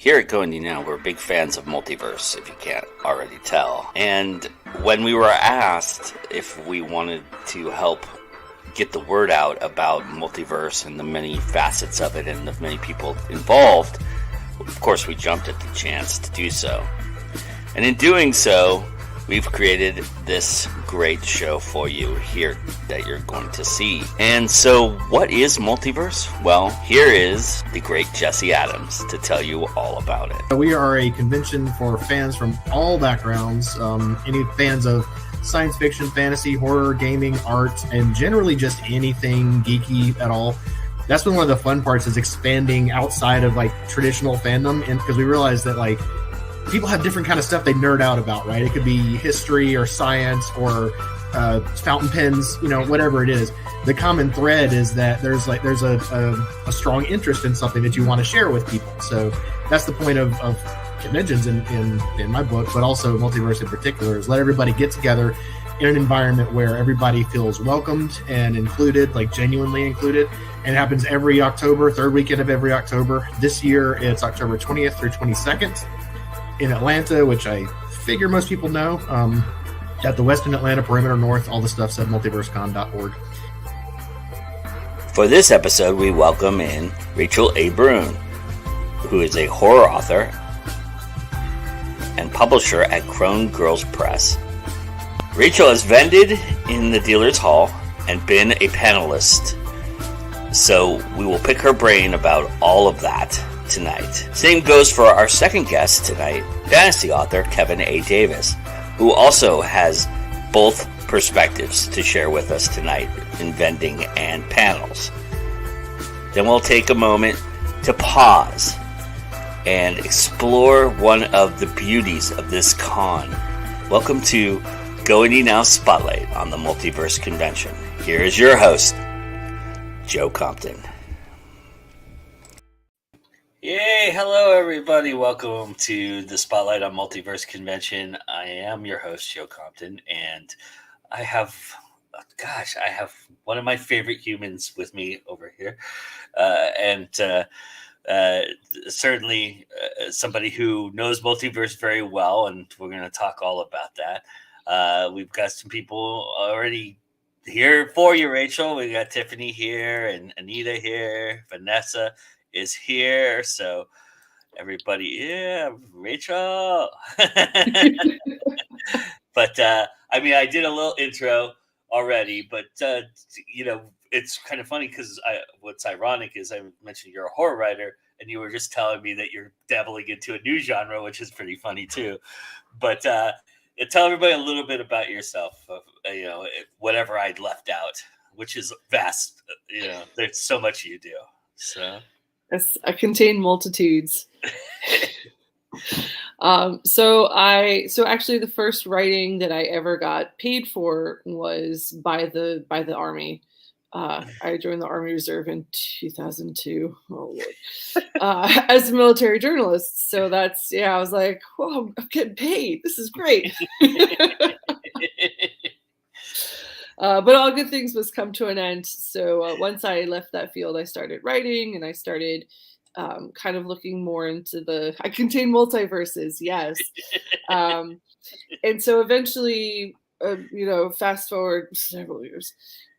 Here at GoIndieNow, we're big fans of Multiverse, if you can't already tell. And when we were asked if we wanted to help get the word out about Multiverse and the many facets of it and the many people involved, of course we jumped at the chance to do so. And in doing so, we've created this great show for you here that you're going to see. And so, what is Multiverse? Well, here is the great Jesse Adams to tell you all about it. We are a convention for fans from all backgrounds, any fans of science fiction, fantasy, horror, gaming, art, and generally just anything geeky at all. That's been one of the fun parts, is expanding outside of like traditional fandom, and because we realize that like people have different kind of stuff they nerd out about, right? It could be history or science or fountain pens, whatever it is. The common thread is that there's a strong interest in something that you want to share with people. So that's the point of conventions in my book, but also Multiverse in particular, is let everybody get together in an environment where everybody feels welcomed and included, like genuinely included. And it happens every October, third weekend of every October. This year it's October 20th through 22nd. In Atlanta, which I figure most people know, at the Westin Atlanta Perimeter North. All the stuff's at multiversecon.org. For this episode, we welcome in Rachel A. Brune, who is a horror author and publisher at Crone Girls Press. Rachel has vended in the dealer's hall and been a panelist, so we will pick her brain about all of that tonight. Same goes for our second guest tonight, fantasy author Kevin A. Davis, who also has both perspectives to share with us tonight in vending and panels. Then we'll take a moment to pause and explore one of the beauties of this con. Welcome to GoIndieNow Spotlight on the Multiverse Convention. Here is your host, Joe Compton. Yay! Hello, everybody. Welcome to the Spotlight on Multiverse Convention. I am your host, Joe Compton, and I have one of my favorite humans with me over here, and certainly somebody who knows Multiverse very well, and we're going to talk all about that. We've got some people already here for you, Rachel. We got Tiffany here, and Anita here, Vanessa is here, so everybody, Rachel. But I did a little intro already, but it's kind of funny because what's ironic is I mentioned you're a horror writer, and you were just telling me that you're dabbling into a new genre, which is pretty funny too. But tell everybody a little bit about yourself, whatever I'd left out, which is vast. There's so much you do. So. Yes, I contain multitudes. So actually the first writing that I ever got paid for was by the Army. I joined the Army Reserve in 2002. Oh, Lord. As a military journalist. So that's, I was like, whoa, I'm getting paid. This is great. But all good things must come to an end. So once I left that field, I started writing, and I started kind of looking more into I contain multiverses, yes. And so eventually, fast forward several years,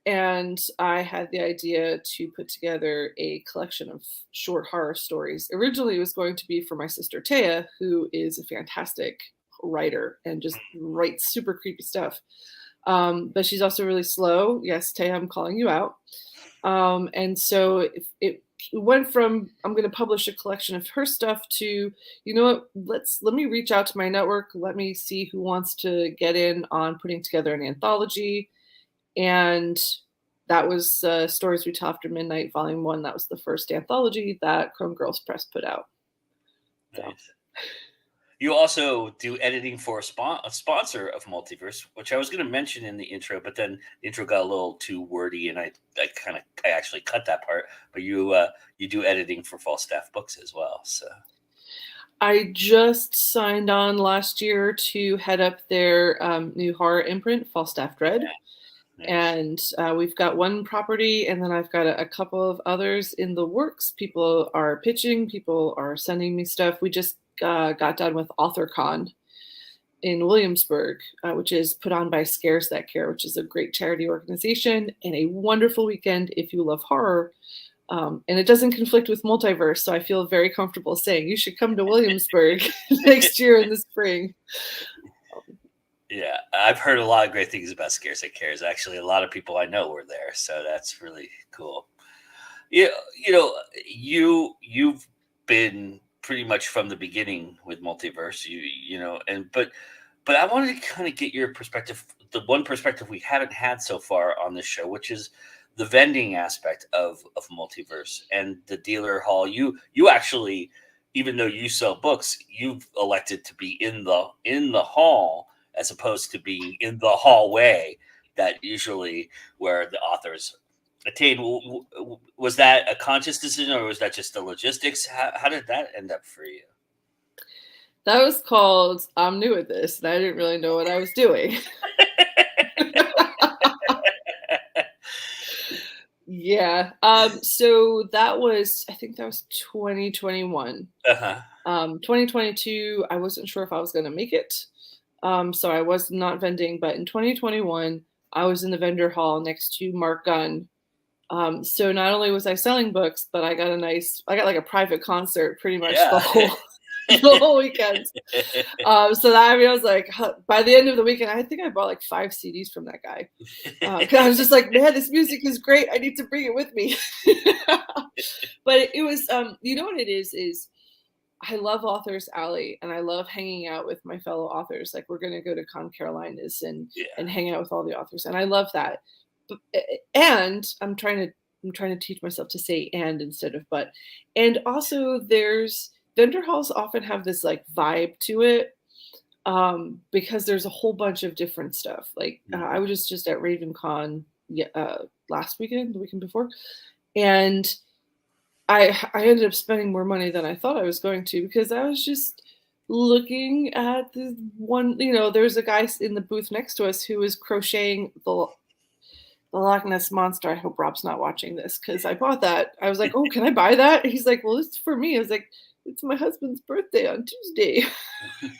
and I had the idea to put together a collection of short horror stories. Originally, it was going to be for my sister Taya, who is a fantastic writer and just writes super creepy stuff. But she's also really slow. Yes, Taya, I'm calling you out. And so it went from, I'm going to publish a collection of her stuff to, let me reach out to my network. Let me see who wants to get in on putting together an anthology. And that was Stories We Tell After Midnight, Volume 1. That was the first anthology that Crone Girls Press put out. Nice. So. You also do editing for a sponsor of Multiverse, which I was going to mention in the intro, but then the intro got a little too wordy, and I actually cut that part. But you do editing for Falstaff Books as well. So I just signed on last year to head up their new horror imprint, Falstaff Dread. Nice. And we've got one property, and then I've got a couple of others in the works. People are pitching, people are sending me stuff. We just got done with AuthorCon in Williamsburg, which is put on by Scares That Care, which is a great charity organization, and a wonderful weekend if you love horror. And it doesn't conflict with Multiverse, so I feel very comfortable saying you should come to Williamsburg next year in the spring. Yeah, I've heard a lot of great things about Scares That Cares. Actually, a lot of people I know were there, so that's really cool. Yeah, you've been pretty much from the beginning with Multiverse. But I wanted to kind of get your perspective, the one perspective we haven't had so far on this show, which is the vending aspect of Multiverse and the dealer hall. You actually, even though you sell books, you've elected to be in the hall as opposed to being in the hallway that usually where the authors attain. Was that a conscious decision, or was that just the logistics? How did that end up for you? That was called I'm new at this, and I didn't really know what I was doing. Yeah. So that was, I think that was 2021. 2022, I wasn't sure if I was going to make it. So I was not vending, but in 2021, I was in the vendor hall next to Mark Gunn. So not only was I selling books, but I got like a private concert pretty much the whole weekend. So that, I was like, by the end of the weekend, I think I bought like 5 CDs from that guy. Cause I was just like, man, this music is great. I need to bring it with me. But it was, you know what it is I love Authors Alley, and I love hanging out with my fellow authors. Like, we're going to go to Con Carolinas and hang out with all the authors. And I love that. And I'm trying to teach myself to say and instead of but. And also vendor halls often have this like vibe to it, because there's a whole bunch of different stuff. Like I was just at RavenCon last weekend, the weekend before, and I ended up spending more money than I thought I was going to, because I was just looking at the one. There's a guy in the booth next to us who was crocheting the Loch Ness Monster. I hope Rob's not watching this, because I bought that. I was like, oh, can I buy that? He's like, well, it's for me. I was like, it's my husband's birthday on Tuesday.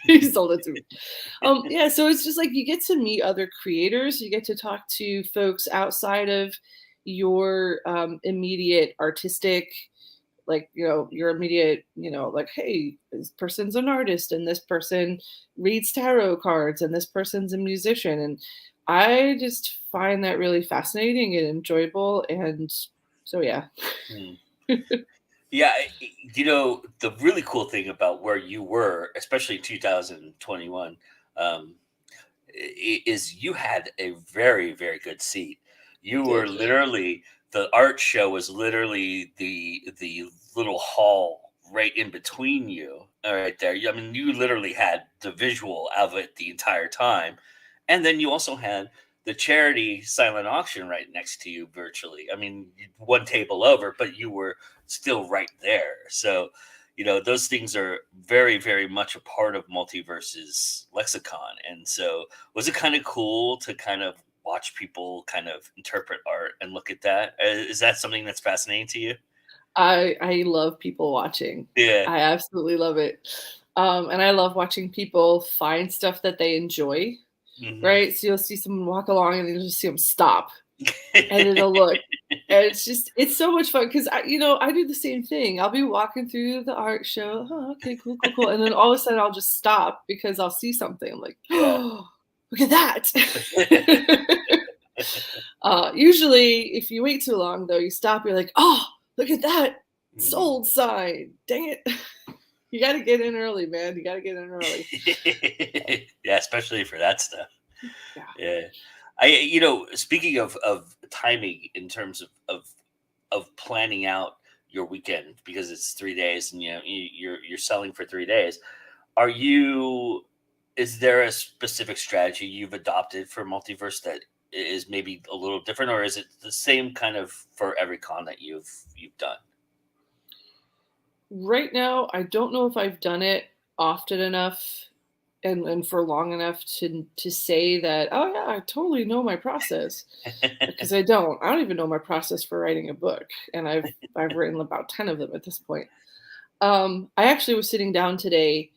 He sold it to me. Yeah, so it's just like you get to meet other creators. You get to talk to folks outside of your immediate artistic, like, your immediate, like, hey, this person's an artist, and this person reads tarot cards, and this person's a musician. And I just find that really fascinating and enjoyable. And so, yeah. Yeah, the really cool thing about where you were, especially 2021, is you had a very, very good seat. You were literally, the art show was literally the little hall right in between you, right there. I mean, you literally had the visual of it the entire time. And then you also had the charity silent auction right next to you virtually. I mean, one table over, but you were still right there. So, those things are very, very much a part of Multiverse's lexicon. And so was it kind of cool to kind of watch people kind of interpret art and look at that? Is that something that's fascinating to you? I love people watching. Yeah. I absolutely love it. And I love watching people find stuff that they enjoy. Mm-hmm. Right? So you'll see someone walk along and you'll just see them stop. And then they'll look. And it's so much fun, because I do the same thing. I'll be walking through the art show. Oh, okay, cool. And then all of a sudden I'll just stop because I'll see something. I'm like, oh, look at that. Usually if you wait too long though, you stop, you're like, oh, look at that sold sign. Dang it. You got to get in early, man. You got to get in early. Yeah, especially for that stuff. Yeah. I speaking of timing in terms of planning out your weekend, because it's 3 days and you're selling for 3 days. Is there a specific strategy you've adopted for Multiverse that is maybe a little different, or is it the same kind of for every con that you've done? Right now, I don't know if I've done it often enough and for long enough to say that, oh yeah, I totally know my process, because I don't even know my process for writing a book, and I've written about 10 of them at this point. I actually was sitting down today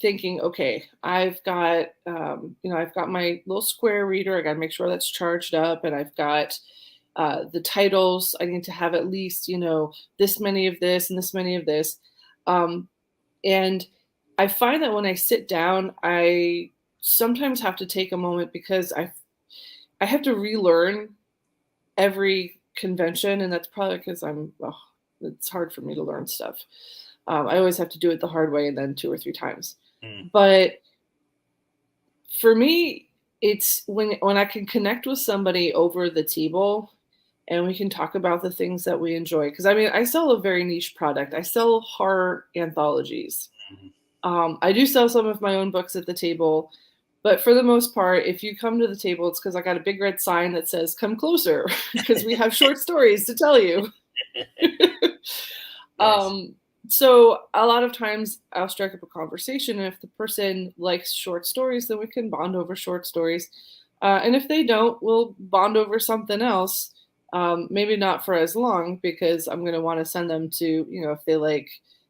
thinking, okay, I've got I've got my little square reader, I got to make sure that's charged up, and I've got the titles. I need to have at least, this many of this and this many of this. And I find that when I sit down, I sometimes have to take a moment, because I have to relearn every convention, and that's probably because it's hard for me to learn stuff. I always have to do it the hard way and then 2 or 3 times. But for me, it's when I can connect with somebody over the table and we can talk about the things that we enjoy. Because I sell a very niche product. I sell horror anthologies. I do sell some of my own books at the table, but for the most part, if you come to the table, it's because I got a big red sign that says "Come closer," because we have short stories to tell you. Nice. So a lot of times I'll strike up a conversation, and if the person likes short stories, then we can bond over short stories. And if they don't, we'll bond over something else. Maybe not for as long, because I'm going to want to send them to, if they like,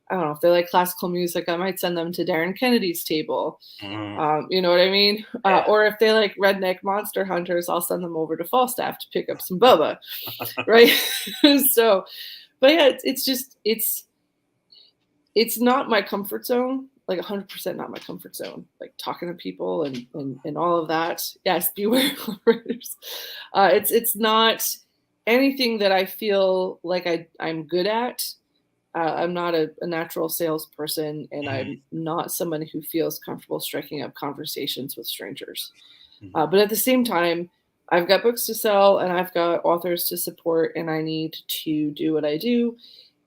I don't know, if they like classical music, I might send them to Darren Kennedy's table. You know what I mean? Yeah. Or if they like redneck monster hunters, I'll send them over to Falstaff to pick up some boba. Right? So, but yeah, it's not my comfort zone, like 100% not my comfort zone, like talking to people and all of that. Yes, beware writers. It's not anything that I feel like I'm good at. I'm not a natural salesperson, and I'm not somebody who feels comfortable striking up conversations with strangers. But at the same time, I've got books to sell and I've got authors to support, and I need to do what I do.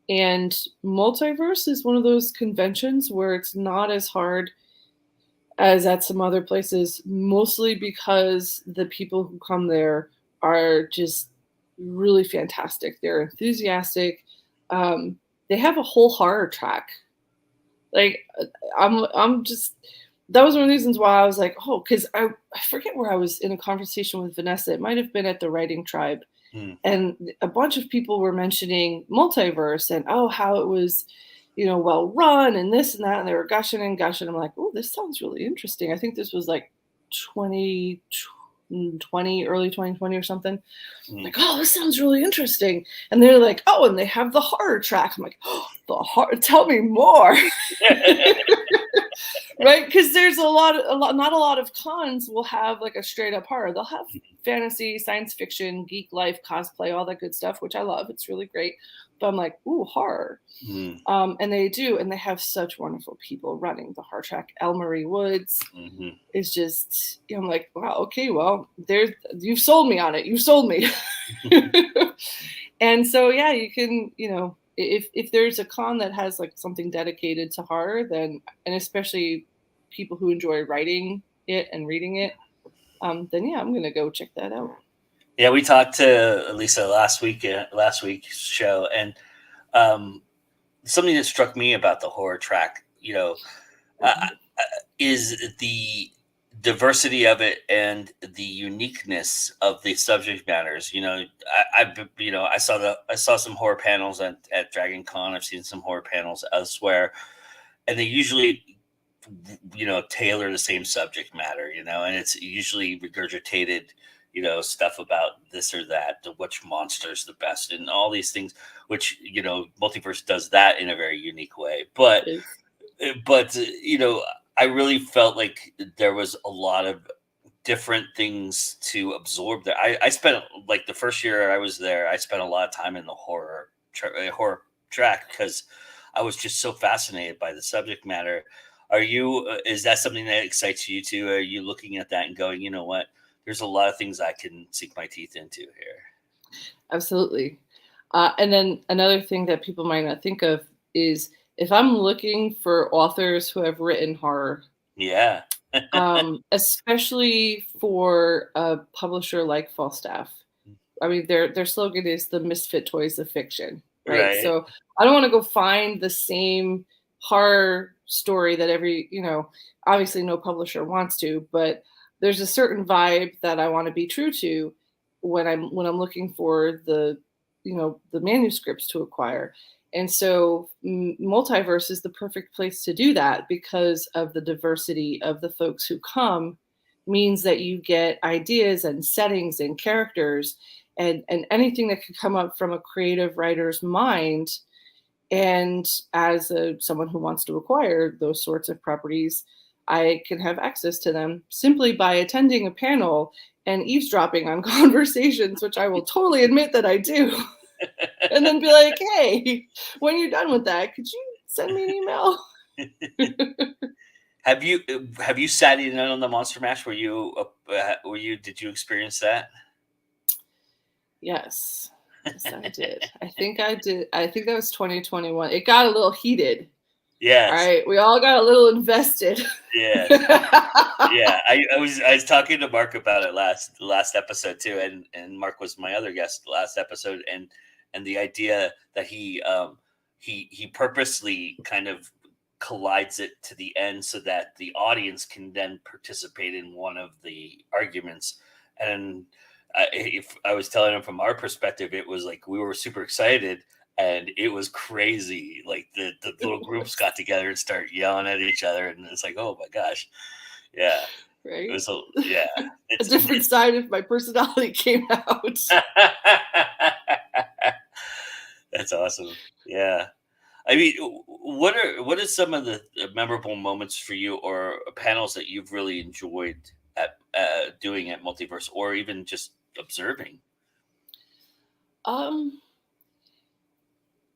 And Multiverse is one of those conventions where it's not as hard as at some other places, mostly because the people who come there are just really fantastic. They're enthusiastic. They have a whole horror track. Like, I'm just, that was one of the reasons why I was like, oh, because I forget where I was in a conversation with Vanessa. It might have been at the Writing Tribe. And a bunch of people were mentioning Multiverse and, oh, how it was, well run and this and that. And they were gushing and gushing. I'm like, oh, this sounds really interesting. I think this was like 2020, early 2020 or something. Like, oh, this sounds really interesting. And they're like, oh, and they have the horror track. I'm like, oh, the horror, tell me more. Right? Because there's not a lot of cons will have like a straight up horror. They'll have fantasy, science fiction, geek life, cosplay, all that good stuff, which I love. It's really great. But I'm like, ooh, horror. And they do, and they have such wonderful people running the horror track. Elle Marie Woods is just, I'm like, wow, okay, well, you've sold me on it. You sold me. And so, yeah, you can, if there's a con that has like something dedicated to horror, then, and especially people who enjoy writing it and reading it, then yeah, I'm gonna go check that out. Yeah, we talked to Lisa last week's show, and something that struck me about the horror track, is the diversity of it and the uniqueness of the subject matters. I saw some horror panels at Dragon Con. I've seen some horror panels elsewhere, and they usually tailor the same subject matter, and it's usually regurgitated, stuff about this or that, which monster's the best, and all these things, which, Multiverse does that in a very unique way. But I really felt like there was a lot of different things to absorb there. I spent, like, the first year I was there, I spent a lot of time in the horror track because I was just so fascinated by the subject matter. Is that something that excites you too? Are you looking at that and going, you know what, there's a lot of things I can sink my teeth into here? Absolutely. And then another thing that people might not think of is, if I'm looking for authors who have written horror, yeah, especially for a publisher like Falstaff, I mean, their slogan is the misfit toys of fiction, right? So I don't want to go find the same horror story that obviously no publisher wants to, but there's a certain vibe that I want to be true to when I'm looking for the manuscripts to acquire. And so Multiverse is the perfect place to do that because of the diversity of the folks who come, means that you get ideas and settings and characters and anything that could come up from a creative writer's mind. And as someone who wants to acquire those sorts of properties, I can have access to them simply by attending a panel and eavesdropping on conversations, which I will totally admit that I do. And then be like, hey, when you're done with that, could you send me an email? Have you sat in on the Monster Mash? Did you experience that? Yes. Yes, I did. I think I did. I think that was 2021. It got a little heated. Yes. All right. We all got a little invested. Yeah. Yeah. I was talking to Mark about it last episode too. And Mark was my other guest last episode. And the idea that he purposely kind of collides it to the end so that the audience can then participate in one of the arguments. And if I was telling him from our perspective, it was like we were super excited and it was crazy. Like the little groups got together and started yelling at each other, and it's like, oh my gosh, yeah, right. It was yeah, a different side of my personality came out. That's awesome. Yeah, I mean, what are some of the memorable moments for you or panels that you've really enjoyed at doing at Multiverse, or even just observing?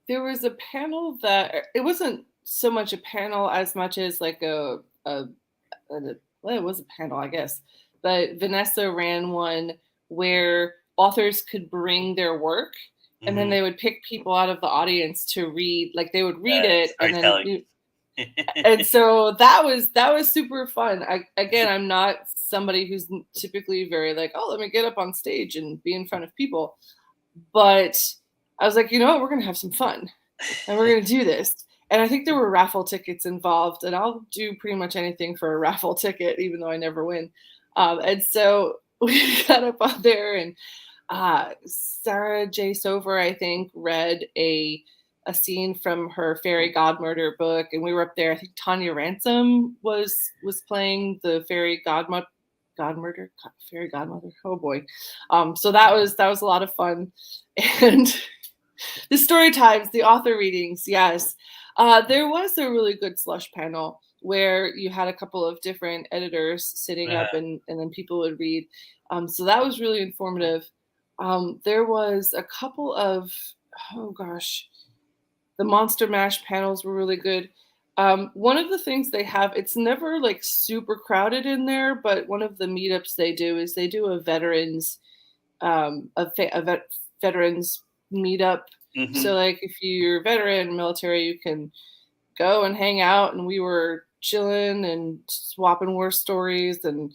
There was a panel that it wasn't so much a panel as much as like well, it was a panel, I guess, but Vanessa ran one where authors could bring their work, and then they would pick people out of the audience to read. Like they would read it, and then and so that was super fun. I'm not somebody who's typically very like, oh, let me get up on stage and be in front of people, but I was like, you know what, we're gonna have some fun, and we're gonna do this. And I think there were raffle tickets involved, and I'll do pretty much anything for a raffle ticket, even though I never win. And so we got up on there, and Sarah J. Sover, I think, read a scene from her Fairy Godmurder book, and we were up there. I think Tanya Ransom was playing the Fairy Godmother. Fairy Godmother. Oh boy. So that was a lot of fun. And the story times, the author readings, yes. There was a really good slush panel where you had a couple of different editors sitting up and then people would read. So that was really informative. There was a couple of, the Monster Mash panels were really good. One of the things they have, it's never like super crowded in there, but one of the meetups they do is they do a veterans veterans meetup. Mm-hmm. So like if you're a veteran military, you can go and hang out, and we were chilling and swapping war stories. And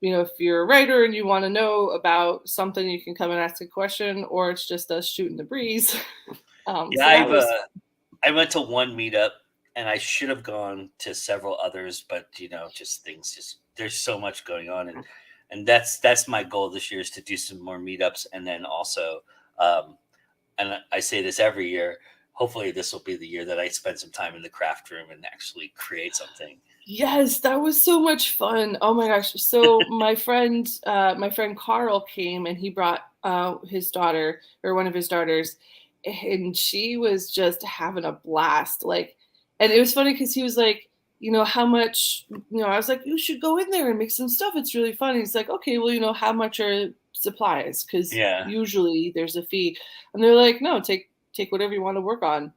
if you're a writer and you want to know about something, you can come and ask a question, or it's just us shooting the breeze. I went to one meetup, and I should have gone to several others, but there's so much going on, and that's my goal this year, is to do some more meetups, and then also, and I say this every year, hopefully this will be the year that I spend some time in the craft room and actually create something. Yes, that was so much fun. Oh my gosh. So my friend Carl came, and he brought his daughter, or one of his daughters, and she was just having a blast. Like, and it was funny because he was like, how much, I was like, you should go in there and make some stuff. It's really fun. He's like, okay, well, how much are supplies? Because usually there's a fee. And they're like, no, take whatever you want to work on.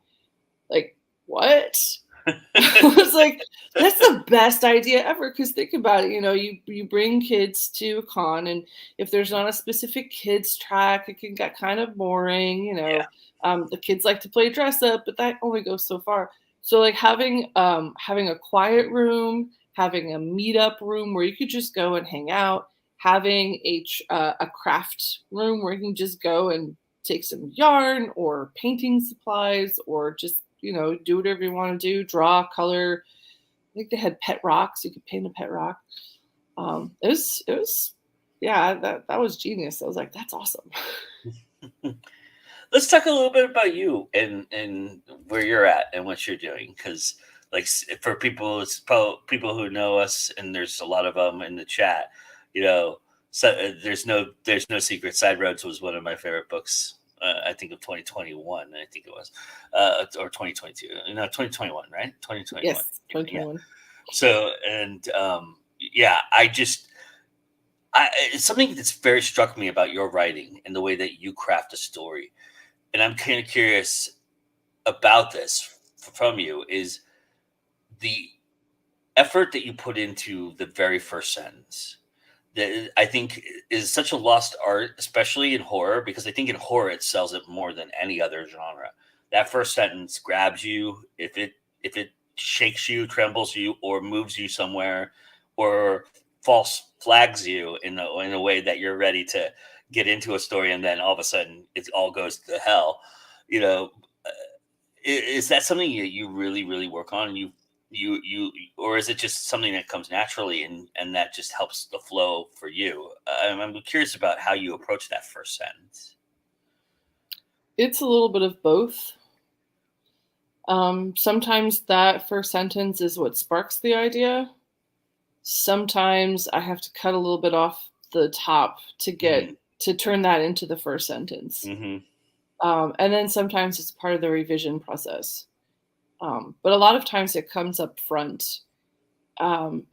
Like, what? I was like, that's the best idea ever. Because think about it, you bring kids to a con, and if there's not a specific kids track, it can get kind of boring. The kids like to play dress up, but that only goes so far. So like having a quiet room, having a meetup room where you could just go and hang out, having a craft room where you can just go and take some yarn or painting supplies or just do whatever you want to do, draw, color. I think they had pet rocks. You could paint a pet rock. Yeah, that was genius. I was like, that's awesome. Let's talk a little bit about you and where you're at and what you're doing, because like for people, people who know us, and there's a lot of them in the chat. So there's no secret. Side Roads was one of my favorite books. I think of 2021. I think it was, or 2022. 2021, right? 2021. Yes, 2021. Yeah. So yeah, it's something that's very struck me about your writing and the way that you craft a story. And I'm kind of curious about this from you, is the effort that you put into the very first sentence that I think is such a lost art, especially in horror, because I think in horror it sells it more than any other genre. That first sentence grabs you. If it shakes you, trembles you, or moves you somewhere, or false flags you in a way that you're ready to get into a story, and then all of a sudden it all goes to hell. Is that something you really, really work on? Or is it just something that comes naturally and that just helps the flow for you? I'm curious about how you approach that first sentence. It's a little bit of both. Sometimes that first sentence is what sparks the idea. Sometimes I have to cut a little bit off the top to get to turn that into the first sentence. Mm-hmm. And then sometimes it's part of the revision process. But a lot of times it comes up front,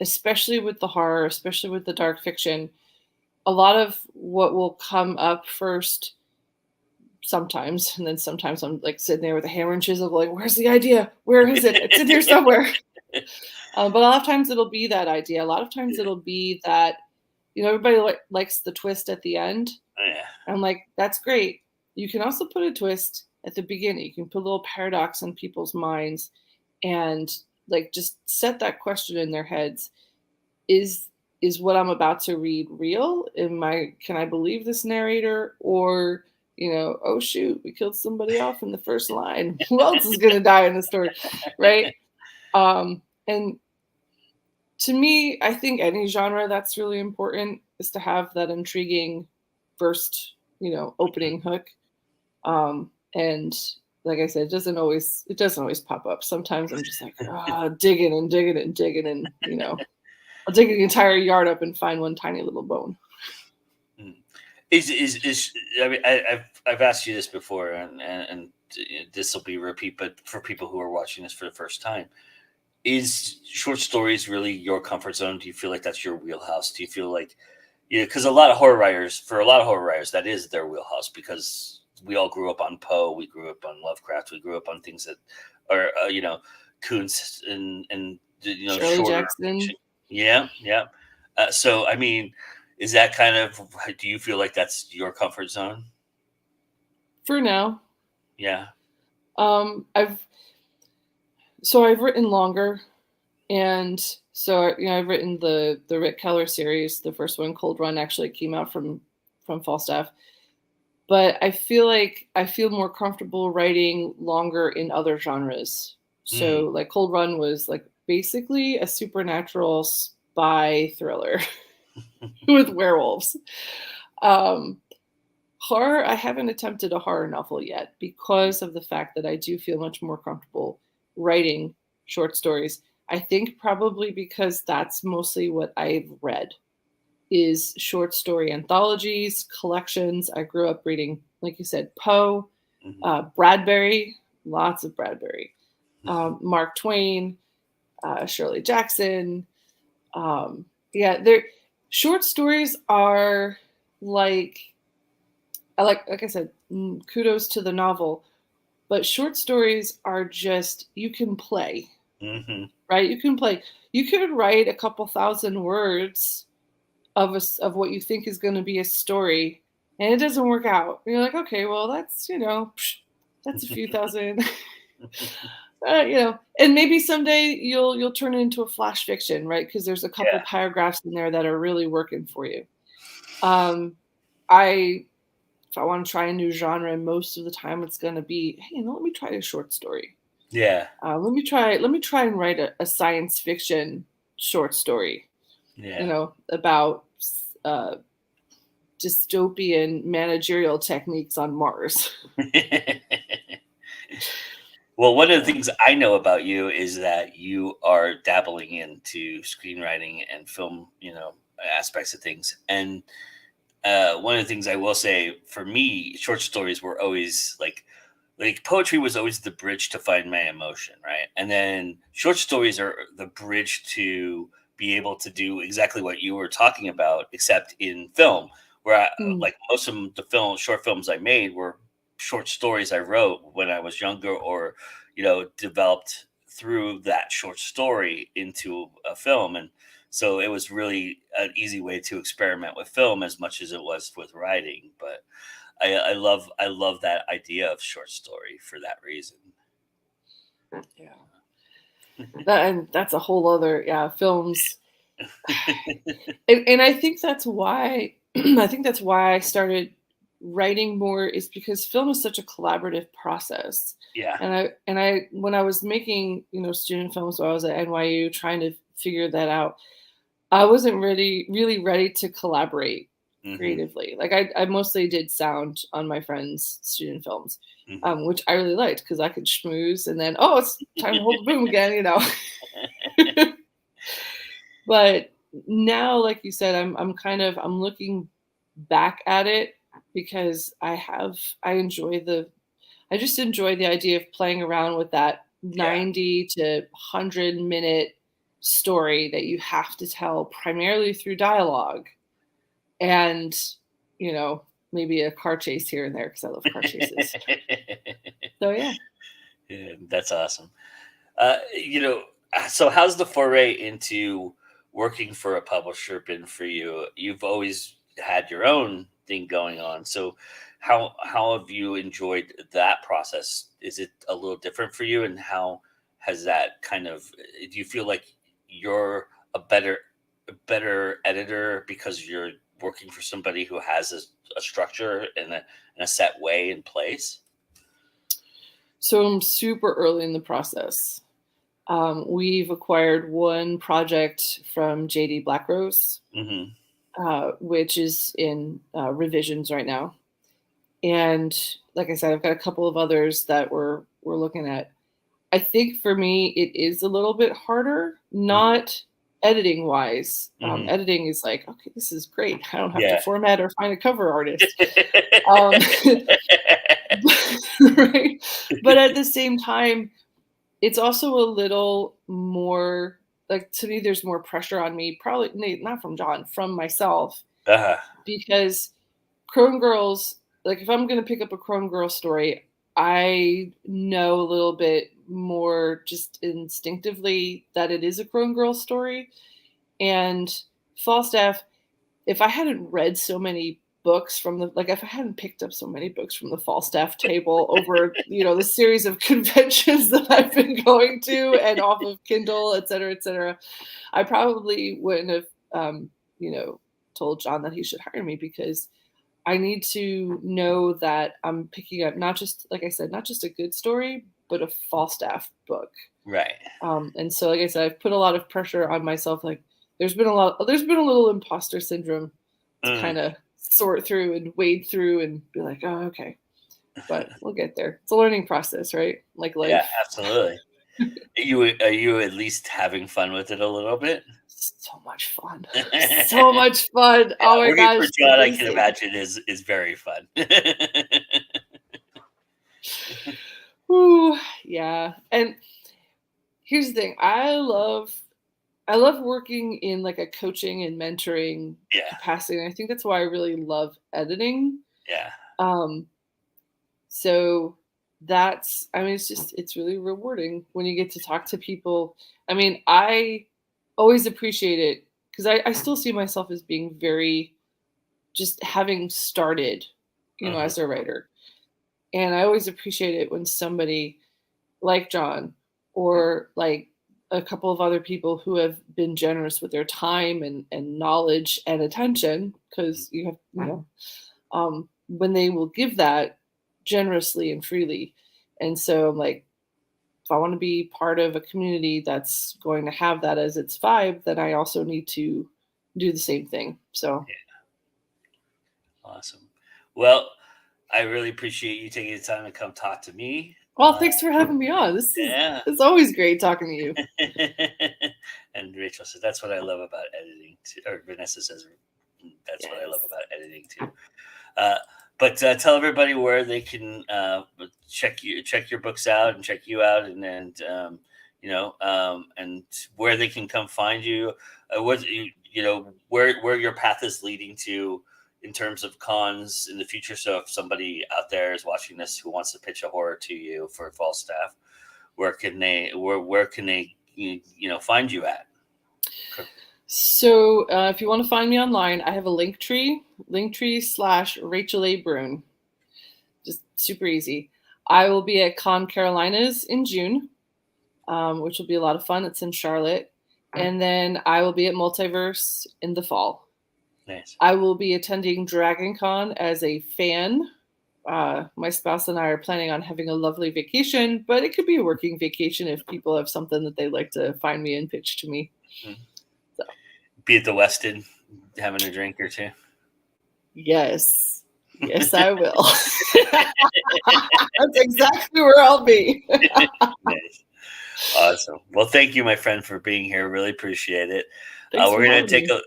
especially with the horror, especially with the dark fiction. A lot of what will come up first sometimes, and then sometimes I'm like sitting there with a hammer and chisel going, where's the idea? Where is it? It's in here somewhere. But a lot of times it'll be that idea. A lot of times it'll be that, everybody likes the twist at the end. Yeah. I'm like, that's great. You can also put a twist at the beginning. You can put a little paradox in people's minds and like just set that question in their heads. Is what I'm about to read real? Can I believe this narrator? Or, oh shoot, we killed somebody off in the first line. Who else is gonna die in the story? Right? And to me, I think any genre that's really important is to have that intriguing first, opening hook. And like I said, it doesn't always pop up. Sometimes I'm just like, digging and digging and digging, and I'll dig the entire yard up and find one tiny little bone. I mean, I've asked you this before, and this will be a repeat, but for people who are watching this for the first time, is short stories really your comfort zone? Do you feel like that's your wheelhouse? Do you feel like, because for a lot of horror writers, that is their wheelhouse, because we all grew up on Poe, we grew up on Lovecraft, we grew up on things that are, Kuntz and Shirley Jackson. Yeah. So, I mean, is that kind of, do you feel like that's your comfort zone? For now. Yeah. I've written longer, and so I've written the Rick Keller series. The first one, Cold Run, actually came out from Falstaff. But I feel like I feel more comfortable writing longer in other genres. So like Cold Run was like basically a supernatural spy thriller with werewolves. Horror, I haven't attempted a horror novel yet because of the fact that I do feel much more comfortable writing short stories. I think probably because that's mostly what I've read is short story anthologies, collections. I grew up reading, like you said, Poe, Bradbury, lots of Bradbury, Mark Twain, Shirley Jackson. Short stories are like I said, kudos to the novel, but short stories are just, you can play, right? You can play. You could write a couple thousand words of what you think is going to be a story, and it doesn't work out. You're like, okay, well, that's that's a few thousand, and maybe someday you'll turn it into a flash fiction, right? Because there's a couple paragraphs in there that are really working for you. If I want to try a new genre, most of the time it's going to be, hey, let me try a short story. Yeah. Let me try and write a science fiction short story, Yeah. about uh, dystopian managerial techniques on Mars. Well, one of the things I know about you is that you are dabbling into screenwriting and film, aspects of things. And one of the things I will say for me, short stories were always like poetry was always the bridge to find my emotion, right? And then short stories are the bridge to be able to do exactly what you were talking about, except in film, where Mm. like most of the short films I made were short stories I wrote when I was younger, or developed through that short story into a film. And so it was really an easy way to experiment with film as much as it was with writing. But I love that idea of short story for that reason. Yeah. And that's a whole other, films. And I think that's why I started writing more, is because film is such a collaborative process. Yeah. And I when I was making, student films while I was at NYU trying to figure that out, I wasn't really ready to collaborate Hmm. creatively. Like I mostly did sound on my friends' student films, Hmm. which I really liked because I could schmooze and then, oh, it's time to hold the boom again. But now, like you said, I'm looking back at it because I just enjoy the idea of playing around with that Yeah. 90 to 100-minute story that you have to tell primarily through dialogue and, maybe a car chase here and there because I love car chases. So yeah. Yeah, that's awesome. Uh, you know, so how's the foray into working for a publisher been for you? You've always had your own thing going on. So how have you enjoyed that process? Is it a little different for you? And how has that kind of, do you feel like you're a better editor because you're working for somebody who has a structure and a set way in place? So I'm super early in the process. We've acquired one project from JD Blackrose, Hmm. which is in revisions right now. And like I said, I've got a couple of others that we're looking at. I think for me, it is a little bit harder, not editing wise. Hmm. Editing is like, okay, this is great. I don't have to Yeah. format or find a cover artist. Um, right? But at the same time, it's also a little more like, to me, there's more pressure on me, probably not from John, from myself, uh because Crone Girls, like if I'm gonna pick up a Crone Girl story, I know a little bit more just instinctively that it is a Crone Girl story. And Falstaff, if I hadn't read so many books from if I hadn't picked up so many books from the Falstaff table over, the series of conventions that I've been going to and off of Kindle, et cetera, I probably wouldn't have, you know, told John that he should hire me because I need to know that I'm picking up not just, like I said, not just a good story, but a Falstaff book. Right. And so, like I said, I've put a lot of pressure on myself. Like there's been a little imposter syndrome to Mm. kind of sort through and wade through and be like, oh, okay, but we'll get there. It's a learning process, right? Like Yeah, life. absolutely. Are you at least having fun with it a little bit? So much fun. So Yeah, much fun. Oh my working for gosh. John, I can Amazing. imagine is very fun. Whew, yeah. And here's the thing. I love working in like a coaching and mentoring Yeah, capacity. And I think that's why I really love editing. yeah. Um, so I mean, it's really rewarding when you get to talk to people. I mean, I always appreciate it because I still see myself as being very, just having started, Mhm. as a writer. And I always appreciate it when somebody like John or like a couple of other people who have been generous with their time and knowledge and attention, because you have, when they will give that generously and freely. And so I'm like, if I want to be part of a community that's going to have that as its vibe, then I also need to do the same thing. So Awesome. Well, I really appreciate you taking the time to come talk to me. well, thanks for having me on. It's always great talking to you. And Rachel says that's what I love about editing too, or Vanessa says that's what I love about editing too. But tell everybody where they can check your books out and check you out, and and where they can come find you. Where your path is leading to in terms of cons in the future. So if somebody out there is watching this who wants to pitch a horror to you for Falstaff, where can they find you at? So if you want to find me online, I have a linktree/Rachel A. Brune. Just super easy. I will be at Con Carolinas in June, which will be a lot of fun. It's in Charlotte. And then I will be at Multiverse in the fall. Nice. I will be attending Dragon Con as a fan. My spouse and I are planning on having a lovely vacation, but it could be a working vacation if people have something that they'd like to find me and pitch to me. Mm-hmm. So. Be at the Westin, having a drink or two. Yes, I will. That's exactly where I'll be. Nice. Awesome. Well, thank you, my friend, for being here. Really appreciate it. We're gonna take a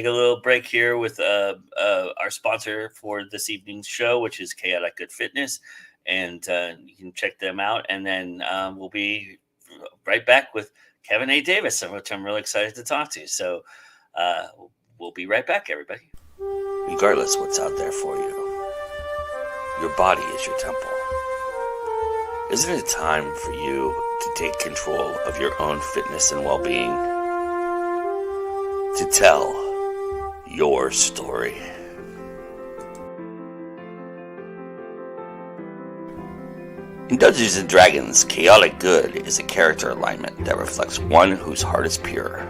little break here with our sponsor for this evening's show, which is Chaotic Good Fitness, and you can check them out. And then we'll be right back with Kevin A. Davis, which I'm really excited to talk to. So we'll be right back, everybody. Regardless what's out there for you, your body is your temple. Isn't it time for you to take control of your own fitness and well-being? To tell your story. In Dungeons & Dragons, Chaotic Good is a character alignment that reflects one whose heart is pure,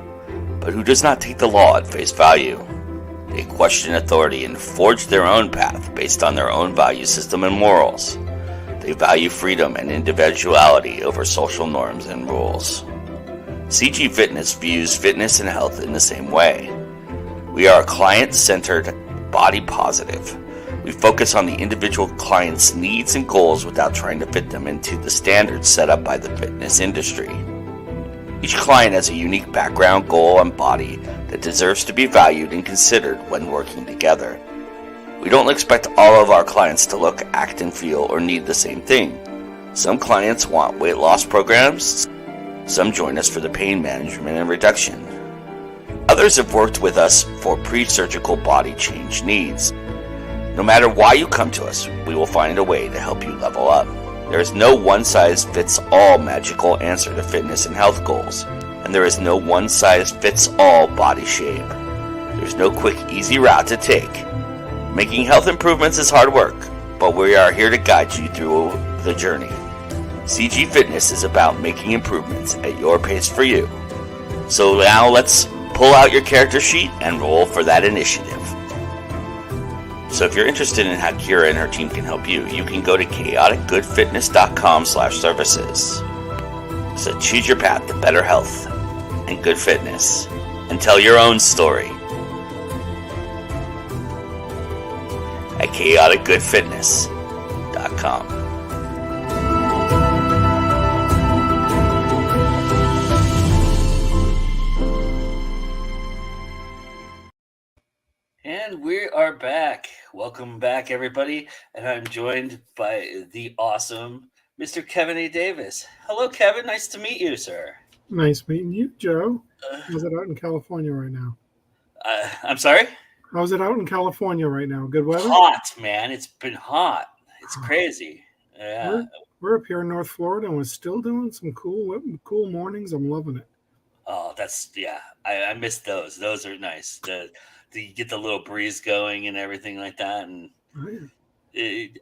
but who does not take the law at face value. They question authority and forge their own path based on their own value system and morals. They value freedom and individuality over social norms and rules. CG Fitness views fitness and health in the same way. We are client-centered, body-positive. We focus on the individual client's needs and goals without trying to fit them into the standards set up by the fitness industry. Each client has a unique background, goal, and body that deserves to be valued and considered when working together. We don't expect all of our clients to look, act, and feel or need the same thing. Some clients want weight loss programs. Some join us for the pain management and reduction. Others have worked with us for pre-surgical body change needs. No matter why you come to us, we will find a way to help you level up. There is no one-size-fits-all magical answer to fitness and health goals, and there is no one-size-fits-all body shape. There's no quick, easy route to take. Making health improvements is hard work, but we are here to guide you through the journey. CG Fitness is about making improvements at your pace for you. So now let's pull out your character sheet and roll for that initiative. So if you're interested in how Kira and her team can help you, you can go to chaoticgoodfitness.com/services. So choose your path to better health and good fitness and tell your own story at chaoticgoodfitness.com. And we are back. Welcome back, everybody. And I'm joined by the awesome Mr. Kevin A. Davis. Hello, Kevin. Nice to meet you, sir. Nice meeting you, Joe. How's it out in California right now? I'm sorry? How's it out in California right now? Good weather? Hot, man. It's been hot. It's crazy. Yeah. We're up here in North Florida, and we're still doing some cool mornings. I'm loving it. Oh, I miss those. Those are nice. You get the little breeze going and everything like that. And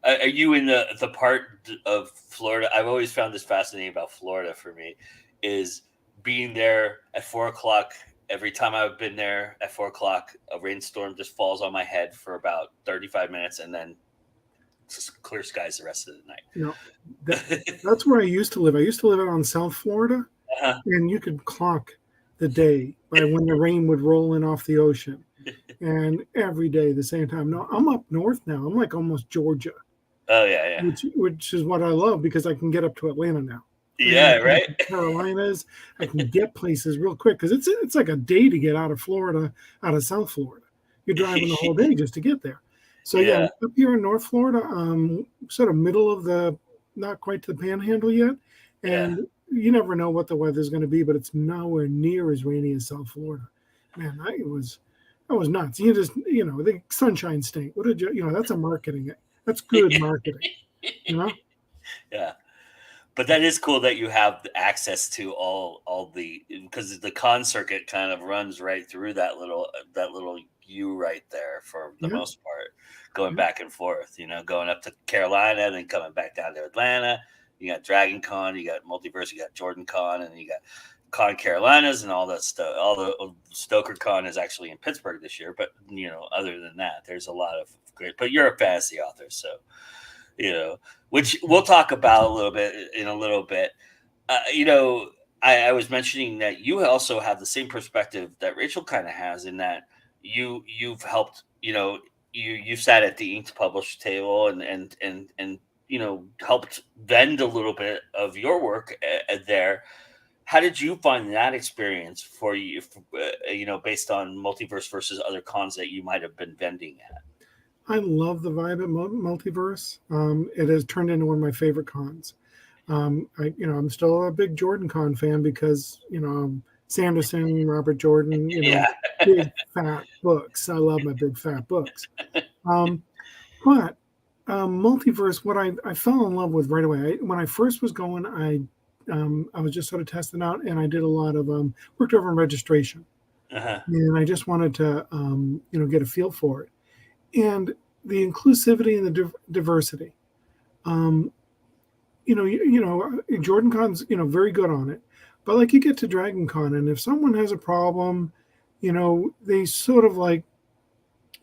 are you in the part of Florida? I've always found this fascinating about Florida for me is being there at 4:00. Every time I've been there at 4:00, a rainstorm just falls on my head for about 35 minutes and then clear skies the rest of the night. You know, that's where I used to live. I used to live out on South Florida, and you could clock the day by when the rain would roll in off the ocean, and every day the same time. No, I'm up north now. I'm like almost Georgia. Oh yeah. Which is what I love because I can get up to Atlanta now. Yeah, right. Carolinas, I can get places real quick because it's like a day to get out of Florida, out of South Florida. You're driving the whole day just to get there. So yeah, up here in North Florida, sort of middle of the, not quite to the Panhandle yet, and you never know what the weather's going to be, but it's nowhere near as rainy as South Florida. Man, that was nuts. You just, the Sunshine State. What did you, that's a marketing. That's good marketing. Yeah. But that is cool that you have access to all the, because the con circuit kind of runs right through that little U right there for the most part, going back and forth, going up to Carolina and then coming back down to Atlanta. You got Dragon Con, you got Multiverse, you got Jordan Con, and you got Con Carolinas and all that stuff. All the Stoker Con is actually in Pittsburgh this year, but other than that, there's a lot of great. But you're a fantasy author, so which we'll talk about in a little bit. I was mentioning that you also have the same perspective that Rachel kind of has, in that you've helped. You sat at the Inked Publish table and helped vend a little bit of your work there. How did you find that experience for you, based on Multiverse versus other cons that you might have been vending at? I love the vibe at Multiverse. It has turned into one of my favorite cons. I'm still a big Jordan Con fan because, Sanderson, Robert Jordan, big fat books. I love my big fat books. But Multiverse, what I fell in love with right away, when I first was going, I was just sort of testing out, and I did a lot of worked over in registration, and I just wanted to get a feel for it, and the inclusivity and the diversity. Jordan Con's very good on it, but like you get to Dragon Con, and if someone has a problem, they sort of like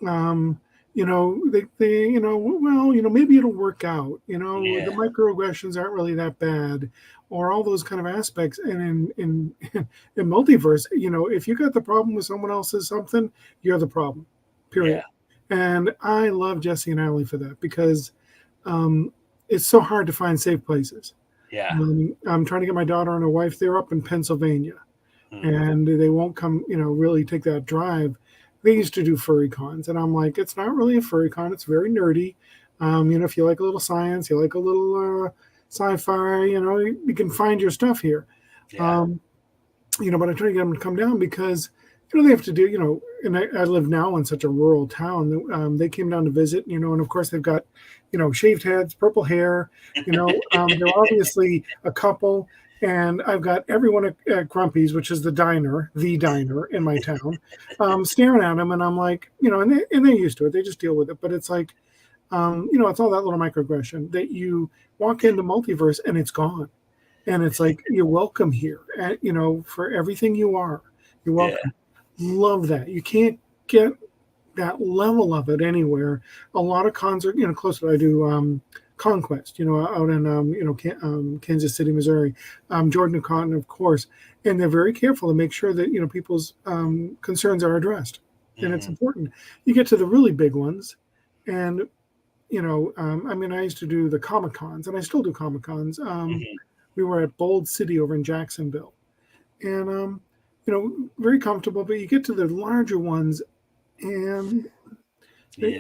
maybe it'll work out. The microaggressions aren't really that bad, or all those kind of aspects. And in Multiverse, if you got the problem with someone else's something, you're the problem. Period. Yeah. And I love Jesse and Allie for that because it's so hard to find safe places. Yeah. I'm trying to get my daughter and her wife. They're up in Pennsylvania, and they won't come. Really take that drive. They used to do furry cons, and I'm like, it's not really a furry con. It's very nerdy. If you like a little science, you like a little sci-fi, you can find your stuff here. Yeah. But I try to get them to come down because, they have to do, and I live now in such a rural town. They came down to visit, and of course they've got, shaved heads, purple hair, they're obviously a couple. And I've got everyone at Grumpy's, which is the diner in my town, staring at them. And I'm like, and they're used to it. They just deal with it. But it's like, it's all that little microaggression that you walk into Multiverse and it's gone. And it's like, you're welcome here, for everything you are. You're welcome. Yeah. Love that. You can't get that level of it anywhere. A lot of cons are, close to I do Conquest, out in Kansas City, Missouri, Jordan Con, of course, and they're very careful to make sure that people's concerns are addressed, and it's important. You get to the really big ones, and I used to do the Comic Cons, and I still do Comic Cons. We were at Bold City over in Jacksonville, and very comfortable. But you get to the larger ones, and they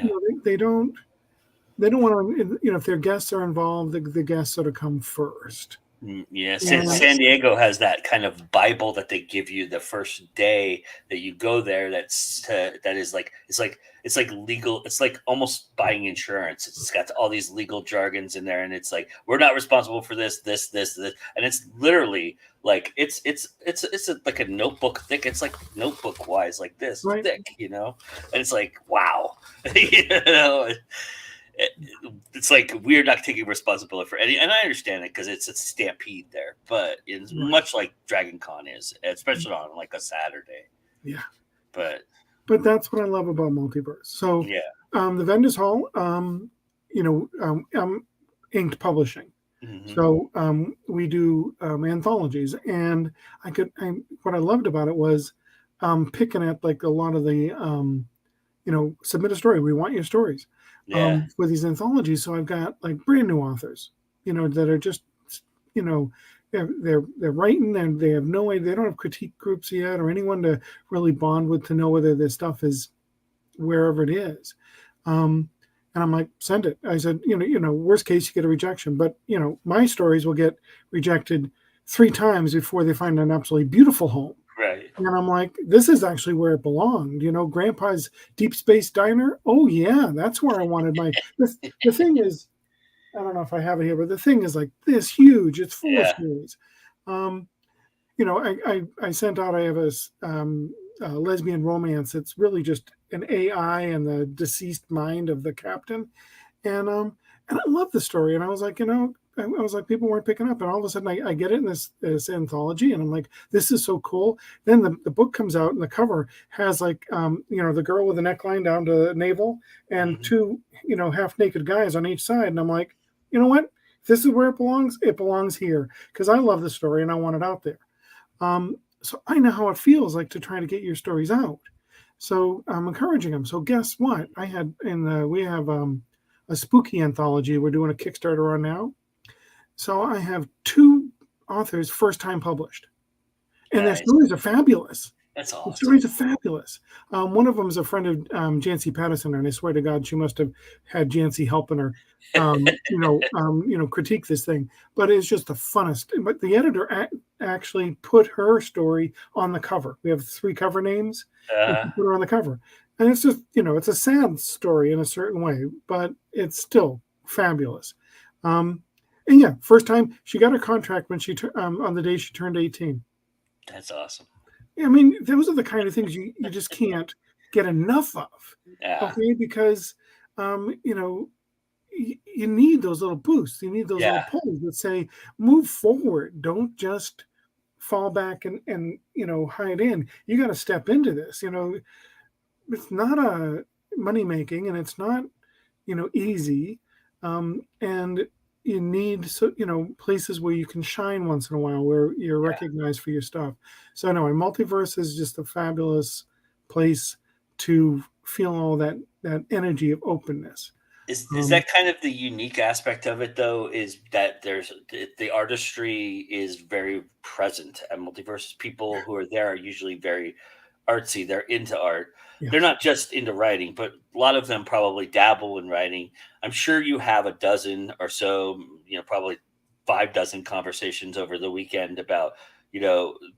don't. They don't want to, if their guests are involved, the guests sort of come first. Yeah, San Diego has that kind of Bible that they give you the first day that you go there. That is like it's like legal. It's like almost buying insurance. It's got all these legal jargons in there, and it's like, we're not responsible for this, and it's literally like it's like a notebook thick. It's like notebook wise, like this thick, and it's like, wow, It's like we're not taking responsibility for any, and I understand it because it's a stampede there, but it's much like Dragon Con is, especially on like a Saturday. Yeah, but that's what I love about Multiverse. So the Vendors Hall, inked publishing. Mm-hmm. So we do anthologies, and what I loved about it was picking at like a lot of the submit a story. We want your stories Yeah. for these anthologies. So I've got like brand new authors, that are just they're writing and they have no idea. They don't have critique groups yet or anyone to really bond with to know whether their stuff is wherever it is. And I'm like, send it. I said, worst case, you get a rejection. But, my stories will get rejected 3 times before they find an absolutely beautiful home. Right. And I'm like, this is actually where it belonged. Grandpa's Deep Space Diner. Oh, yeah, that's where I wanted my. The thing is, I don't know if I have it here, but the thing is like this huge. It's full of stories. I sent out, I have a lesbian romance. It's really just an AI and the deceased mind of the captain. And I love the story. And I was like, I was like, people weren't picking up. And all of a sudden I get it in this anthology. And I'm like, this is so cool. Then the book comes out and the cover has like, the girl with the neckline down to the navel and 2, half naked guys on each side. And I'm like, you know what? If this is where it belongs here. Because I love the story and I want it out there. So I know how it feels like to try to get your stories out. So I'm encouraging them. So guess what? We have a spooky anthology we're doing a Kickstarter on now. So I have 2 authors first time published. And their stories are fabulous. That's awesome. The stories are fabulous. One of them is a friend of Jancy Patterson, and I swear to God, she must have had Jancy helping her, critique this thing. But it's just the funnest. But the editor actually put her story on the cover. We have 3 cover names. And put her on the cover, and it's just it's a sad story in a certain way, but it's still fabulous. And yeah, first time she got her contract when she on the day she turned 18. That's awesome. I mean, those are the kind of things you just can't get enough of. Yeah. Okay, because you need those little boosts. You need those little pulls that say, move forward. Don't just fall back and hide in. You got to step into this. It's not a money making, and it's not easy. And you need places where you can shine once in a while, where you're recognized for your stuff. So anyway, Multiverse is just a fabulous place to feel all that energy of openness. Is that kind of the unique aspect of it, though? Is that the artistry is very present at Multiverse. People who are there are usually very artsy. They're into art. Yes. They're not just into writing, but a lot of them probably dabble in writing. I'm sure you have a dozen or so, probably 5 dozen conversations over the weekend about,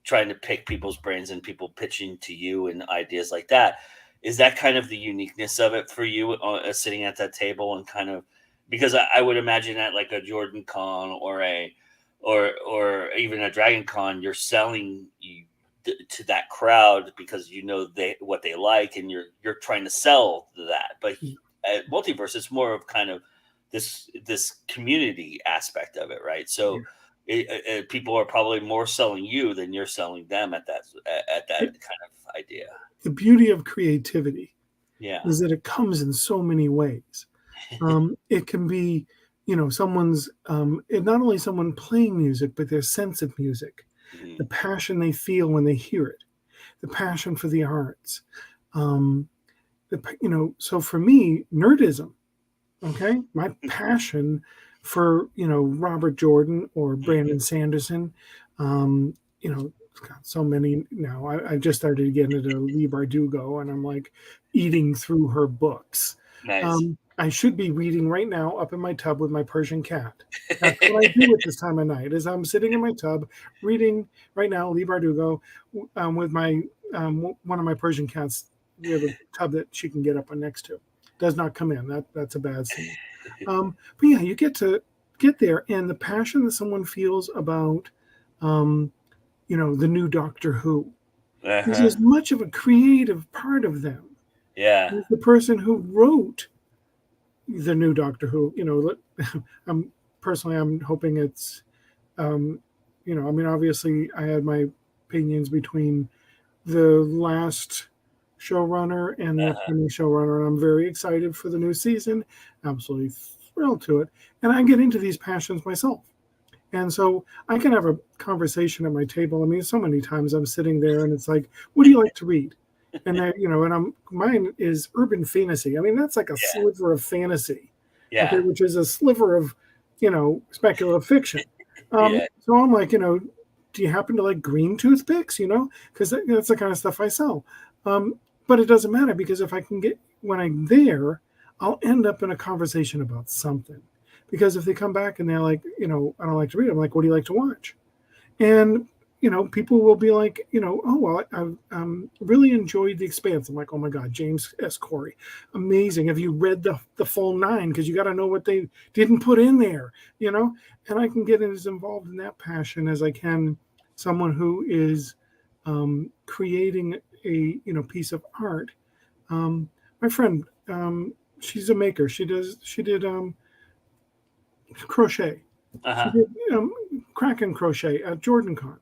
trying to pick people's brains and people pitching to you and ideas like that. Is that kind of the uniqueness of it for you, sitting at that table and kind of, because I would imagine at like a Jordan Con or even a Dragon Con, you're selling to that crowd because what they like, and you're trying to sell that. But at Multiverse, it's more of kind of this community aspect of it, right? So people are probably more selling you than you're selling them at that kind of idea. The beauty of creativity is that it comes in so many ways. It can be, someone's, not only someone playing music, but their sense of music, the passion they feel when they hear it, the passion for the arts. So for me, nerdism, okay, my passion for, Robert Jordan or Brandon Sanderson, got so many now. I just started getting into Lee Bardugo, and I'm like eating through her books. Nice. I should be reading right now up in my tub with my Persian cat. That's what I do at this time of night. Is I'm sitting in my tub reading right now Lee Bardugo with my one of my Persian cats. We have a tub that she can get up on next to. Does not come in. That's a bad scene. But yeah, you get there, and the passion that someone feels about the new Doctor Who. There's as much of a creative part of them. Yeah. As the person who wrote the new Doctor Who. I'm hoping it's, obviously I had my opinions between the last showrunner and the upcoming showrunner, and I'm very excited for the new season. Absolutely thrilled to it. And I get into these passions myself. And so I can have a conversation at my table. I mean, so many times I'm sitting there and it's like, what do you like to read? And I, and mine is urban fantasy. I mean, that's like a sliver of fantasy, okay, which is a sliver of, speculative fiction. So I'm like, do you happen to like green toothpicks? Because that's the kind of stuff I sell. But it doesn't matter because if I can when I'm there, I'll end up in a conversation about something. Because if they come back and they're like, I don't like to read, I'm like, what do you like to watch? And, people will be like, oh, well, I've really enjoyed The Expanse. I'm like, oh, my God, James S. Corey. Amazing. Have you read the full 9? Because you got to know what they didn't put in there, And I can get as involved in that passion as I can someone who is creating a, piece of art. My friend, she's a maker. She did crochet. She did Kraken crochet at JordanCon.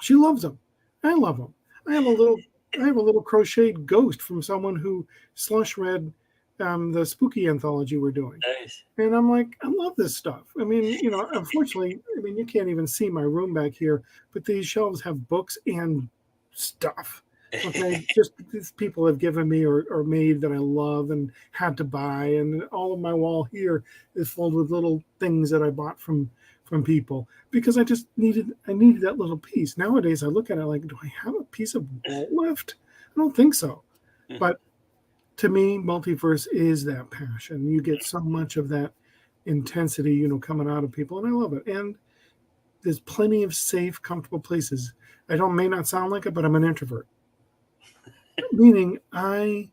She loves them. I love them. I have a little crocheted ghost from someone who slush read the spooky anthology we're doing. Nice. And I'm like, I love this stuff. I mean, unfortunately, you can't even see my room back here, but these shelves have books and stuff. Okay, just these people have given me or made that I love and had to buy, and all of my wall here is filled with little things that I bought from people because I needed that little piece. Nowadays, I look at it like, do I have a piece of wall left? I don't think so. But to me, multiverse is that passion. You get so much of that intensity, coming out of people, and I love it. And there's plenty of safe, comfortable places. May not sound like it, but I'm an introvert. Meaning I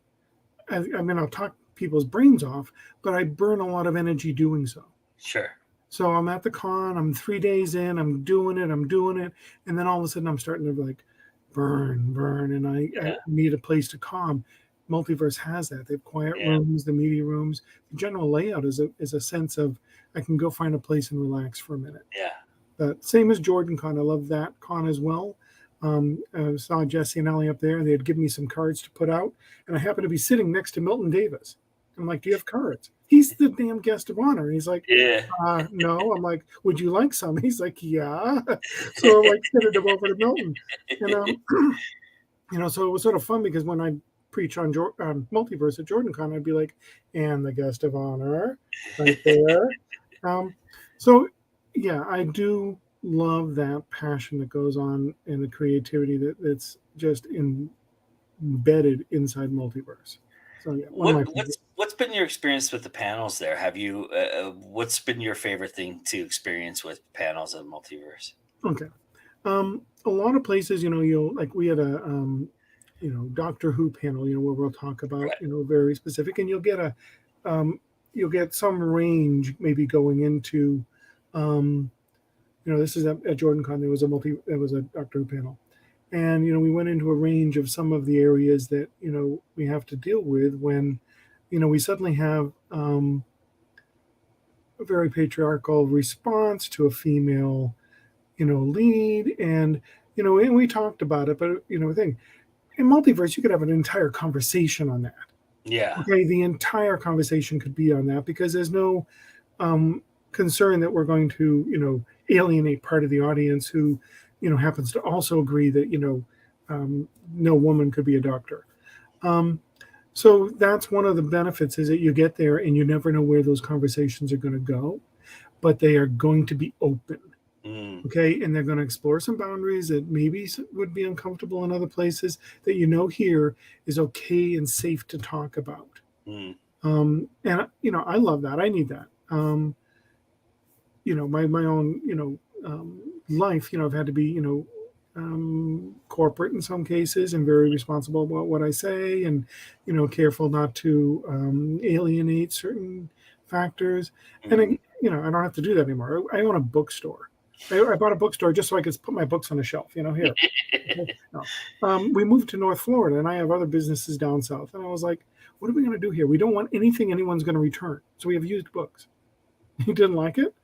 mean, I'll talk people's brains off, but I burn a lot of energy doing so. Sure. So I'm at the con, I'm 3 days in, I'm doing it. And then all of a sudden I'm starting to like burn. And I need a place to calm. Multiverse has that. They have quiet rooms, the media rooms. The general layout is a sense of I can go find a place and relax for a minute. Yeah. But same as JordanCon. I love that con as well. I saw Jesse and Ellie up there, and they had given me some cards to put out, and I happened to be sitting next to Milton Davis. I'm like, do you have cards? He's the damn guest of honor. And he's like, no. I'm like, would you like some? He's like, yeah. So I'm like, sending them over to Milton. And, so it was sort of fun because when I preach on Multiverse at JordanCon, I'd be like, and the guest of honor right there. So, yeah, I do love that passion that goes on and the creativity that's just embedded inside Multiverse. So yeah, what's been your experience with the panels there? Have you what's been your favorite thing to experience with panels at Multiverse? Okay, a lot of places, you'll like we had a Doctor Who panel, where we'll talk about very specific, and you'll get some range maybe going into this is at JordanCon. There was a Doctor Who panel, and we went into a range of some of the areas that we have to deal with when we suddenly have a very patriarchal response to a female lead, and and we talked about it, but thing in Multiverse you could have an entire conversation on that. Yeah. Okay, the entire conversation could be on that because there's no concern that we're going to alienate part of the audience who happens to also agree that no woman could be a doctor. So that's one of the benefits is that you get there and you never know where those conversations are going to go, but they are going to be open. Okay, and they're going to explore some boundaries that maybe would be uncomfortable in other places that here is okay and safe to talk about. And I love that. I need that. My own life, I've had to be corporate in some cases and very responsible about what I say and careful not to alienate certain factors. And I don't have to do that anymore. I own a bookstore. I bought a bookstore just so I could put my books on a shelf, here. No. We moved to North Florida, and I have other businesses down south. And I was like, what are we going to do here? We don't want anything anyone's going to return. So we have used books. You didn't like it?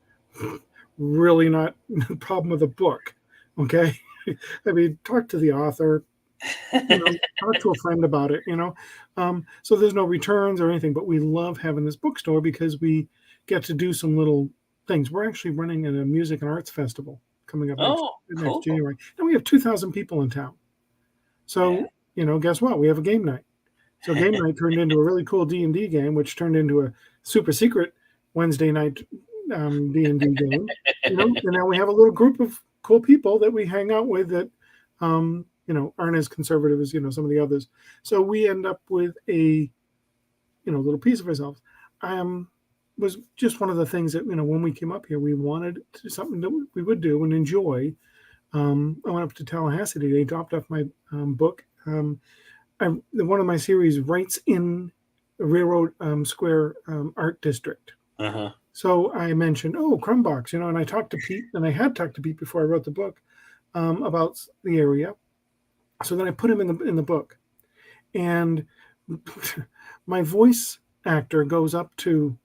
Really not a problem with the book, okay? I mean, talk to the author, talk to a friend about it, So there's no returns or anything, but we love having this bookstore because we get to do some little things. We're actually running a music and arts festival coming up next January. And we have 2,000 people in town. So, guess what? We have a game night. So game night turned into a really cool D&D game, which turned into a super secret Wednesday night D&D game. And now we have a little group of cool people that we hang out with that, aren't as conservative as, some of the others. So we end up with a, little piece of ourselves. Was just one of the things that, when we came up here, we wanted something that we would do and enjoy. I went up to Tallahassee today, dropped off my book. One of my series writes in a Railroad Square art district. Uh-huh. So I mentioned, Crumbbox, and I talked to Pete, and I had talked to Pete before I wrote the book about the area. So then I put him in the book. And my voice actor goes up to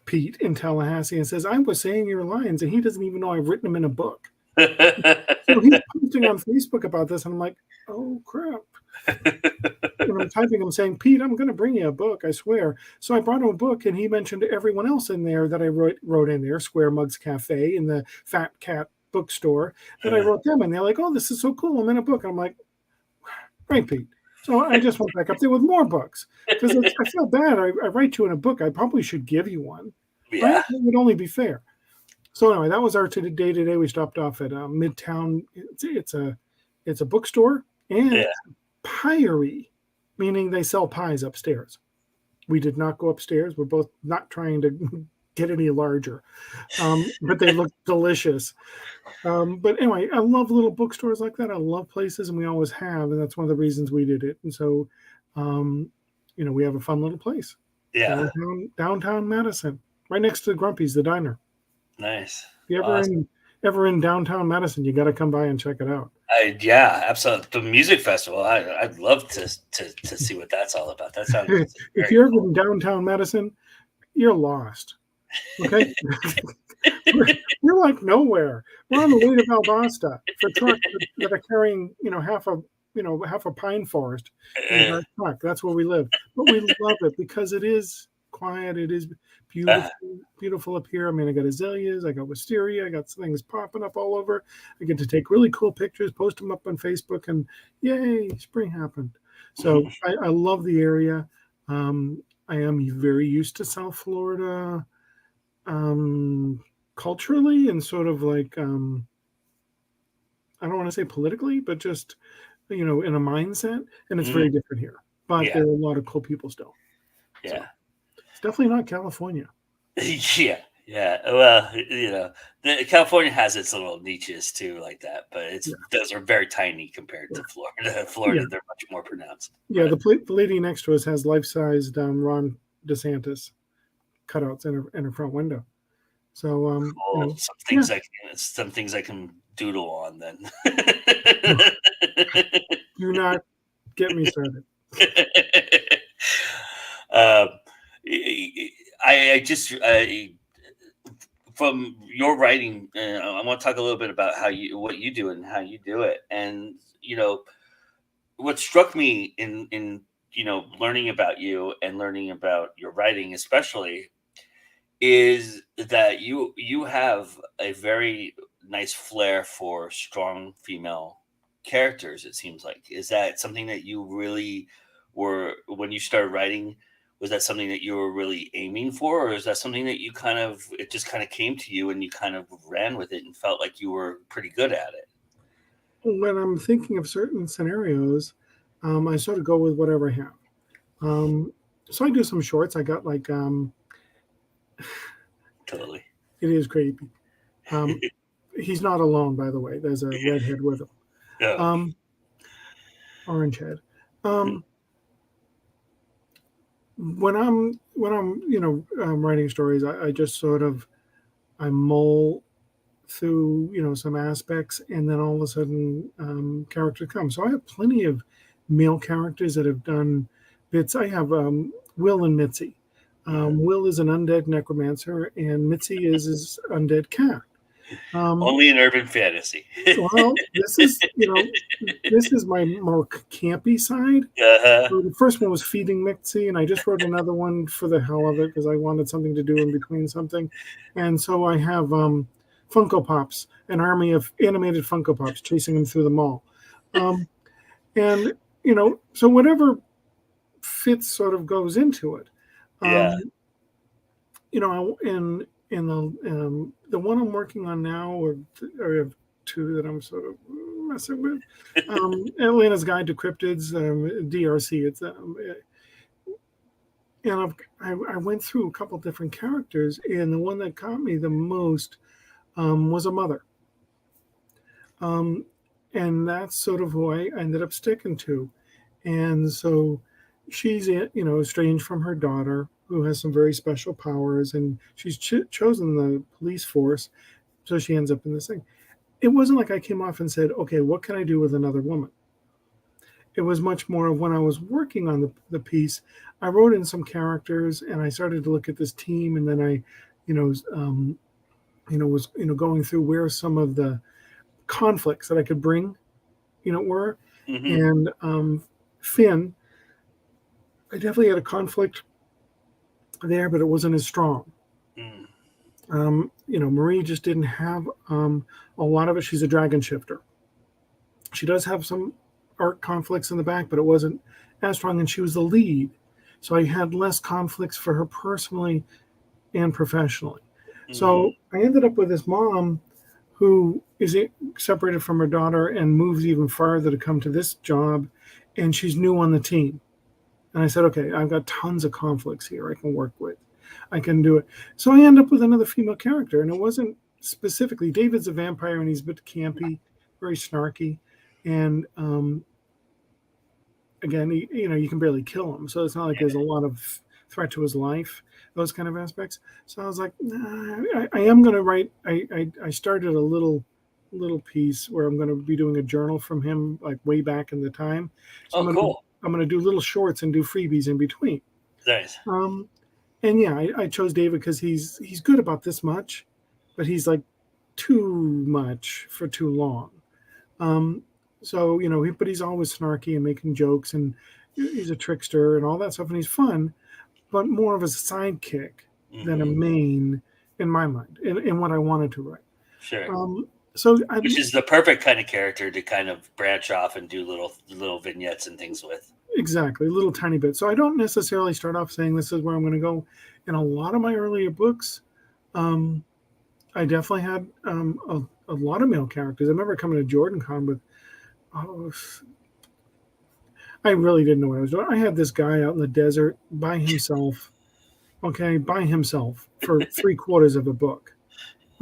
Pete in Tallahassee and says, I was saying your lines, and he doesn't even know I've written them in a book. So he's posting on Facebook about this, and I'm like, oh, crap. And I'm typing him saying, Pete, I'm going to bring you a book, I swear. So I brought him a book, and he mentioned everyone else in there that I wrote in there, Square Mugs Cafe and the Fat Cat bookstore, that I wrote them. And they're like, oh, this is so cool. I'm in a book. And I'm like, right, Pete. So I just went back up there with more books because I feel bad. I write you in a book. I probably should give you one. Yeah. Right? It would only be fair. So anyway, that was our day today. We stopped off at Midtown. It's a bookstore and piery, meaning they sell pies upstairs. We did not go upstairs. We're both not trying to get any larger, but they look delicious. But anyway, I love little bookstores like that. I love places, and we always have, and that's one of the reasons we did it. And so, we have a fun little place. Yeah. Downtown Madison, right next to the Grumpy's, the diner. Nice. If you ever in downtown Madison, you got to come by and check it out. Absolutely. The music festival. I'd love to see what that's all about. That sounds. If you're ever in downtown Madison, you're lost. Okay, we're like nowhere. We're on the way to Valdosta for trucks that are carrying, half a pine forest in our truck. That's where we live. But we love it because it is quiet. It is beautiful up here. I mean, I got azaleas, I got wisteria, I got things popping up all over. I get to take really cool pictures, post them up on Facebook, and yay, spring happened. So I love the area. I am very used to South Florida. Culturally and sort of like I don't want to say politically, but just in a mindset, and it's very different here. But there are a lot of cool people still. Yeah, so, it's definitely not California. Yeah. Well, California has its little niches too, like that, but those are very tiny compared to Florida. They're much more pronounced. Yeah, the lady next to us has life-sized Ron DeSantis cutouts in her front window. So some things I can doodle on then. Do not get me started. From your writing, I want to talk a little bit about what you do and how you do it. And what struck me in learning about you and learning about your writing, especially, is that you have a very nice flair for strong female characters. It seems like, is that something that you really were when you started writing? Was that something that you were really aiming for, or is that something that it just kind of came to you and you kind of ran with it and felt like you were pretty good at it? When I'm thinking of certain scenarios, I sort of go with whatever I have. So I do some shorts. I got like totally. It is creepy. He's not alone, by the way. There's a redhead with him. Oh. Orange head. When I'm writing stories, I just sort of I mull through some aspects, and then all of a sudden characters come. So I have plenty of male characters that have done bits. I have Will and Mitzi. Will is an undead necromancer, and Mitzi is his undead cat. Only in urban fantasy. Well, this is my more campy side. Uh-huh. So the first one was Feeding Mitzi, and I just wrote another one for the hell of it because I wanted something to do in between something. And so I have Funko Pops, an army of animated Funko Pops chasing him through the mall. And, so whatever fits sort of goes into it. Yeah. In the one I'm working on now, or I have two that I'm sort of messing with. Atlanta's Guide to Cryptids, DRC. It's and I went through a couple different characters, and the one that caught me the most was a mother. And that's sort of who I ended up sticking to. And so she's, estranged from her daughter, who has some very special powers, and she's chosen the police force, so she ends up in this thing. It wasn't like I came off and said, okay, what can I do with another woman? It was much more of when I was working on the piece, I wrote in some characters, and I started to look at this team, and then I, was going through where some of the conflicts that I could bring, were. Mm-hmm. And Finn, I definitely had a conflict there, but it wasn't as strong. Marie just didn't have a lot of it. She's a dragon shifter. She does have some arc conflicts in the back, but it wasn't as strong, and she was the lead. So I had less conflicts for her personally and professionally. Mm-hmm. So I ended up with this mom who is separated from her daughter and moves even farther to come to this job, and she's new on the team. And I said, okay, I've got tons of conflicts here I can work with. I can do it. So I end up with another female character, and it wasn't specifically, David's a vampire, and he's a bit campy, very snarky, and again, you can barely kill him, so it's not like there's a lot of threat to his life, those kind of aspects. So I was like, I am going to write. I started a little piece where I'm going to be doing a journal from him, like way back in the time. So cool. I'm going to do little shorts and do freebies in between. Nice. And yeah, I chose David because he's good about this much, but he's like too much for too long. So, but he's always snarky and making jokes, and he's a trickster and all that stuff, and he's fun, but more of a sidekick than a main in my mind, in what I wanted to write. Sure. Which is the perfect kind of character to kind of branch off and do little vignettes and things with. Exactly, a little tiny bit. So I don't necessarily start off saying this is where I'm going to go. In a lot of my earlier books, I definitely had a lot of male characters. I remember coming to Jordan Con with, I really didn't know what I was doing. I had this guy out in the desert by himself, for 3/4 of a book.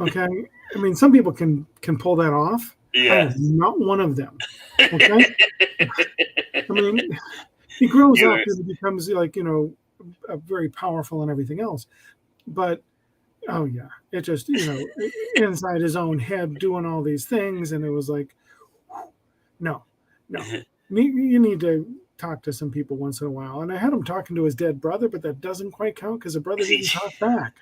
Okay, I mean, some people can pull that off. Yeah, I am not one of them. Okay, I mean, he grows up and becomes very powerful and everything else, but oh yeah, it just inside his own head doing all these things, and it was like, no, you need to talk to some people once in a while. And I had him talking to his dead brother, but that doesn't quite count because the brother didn't talk back.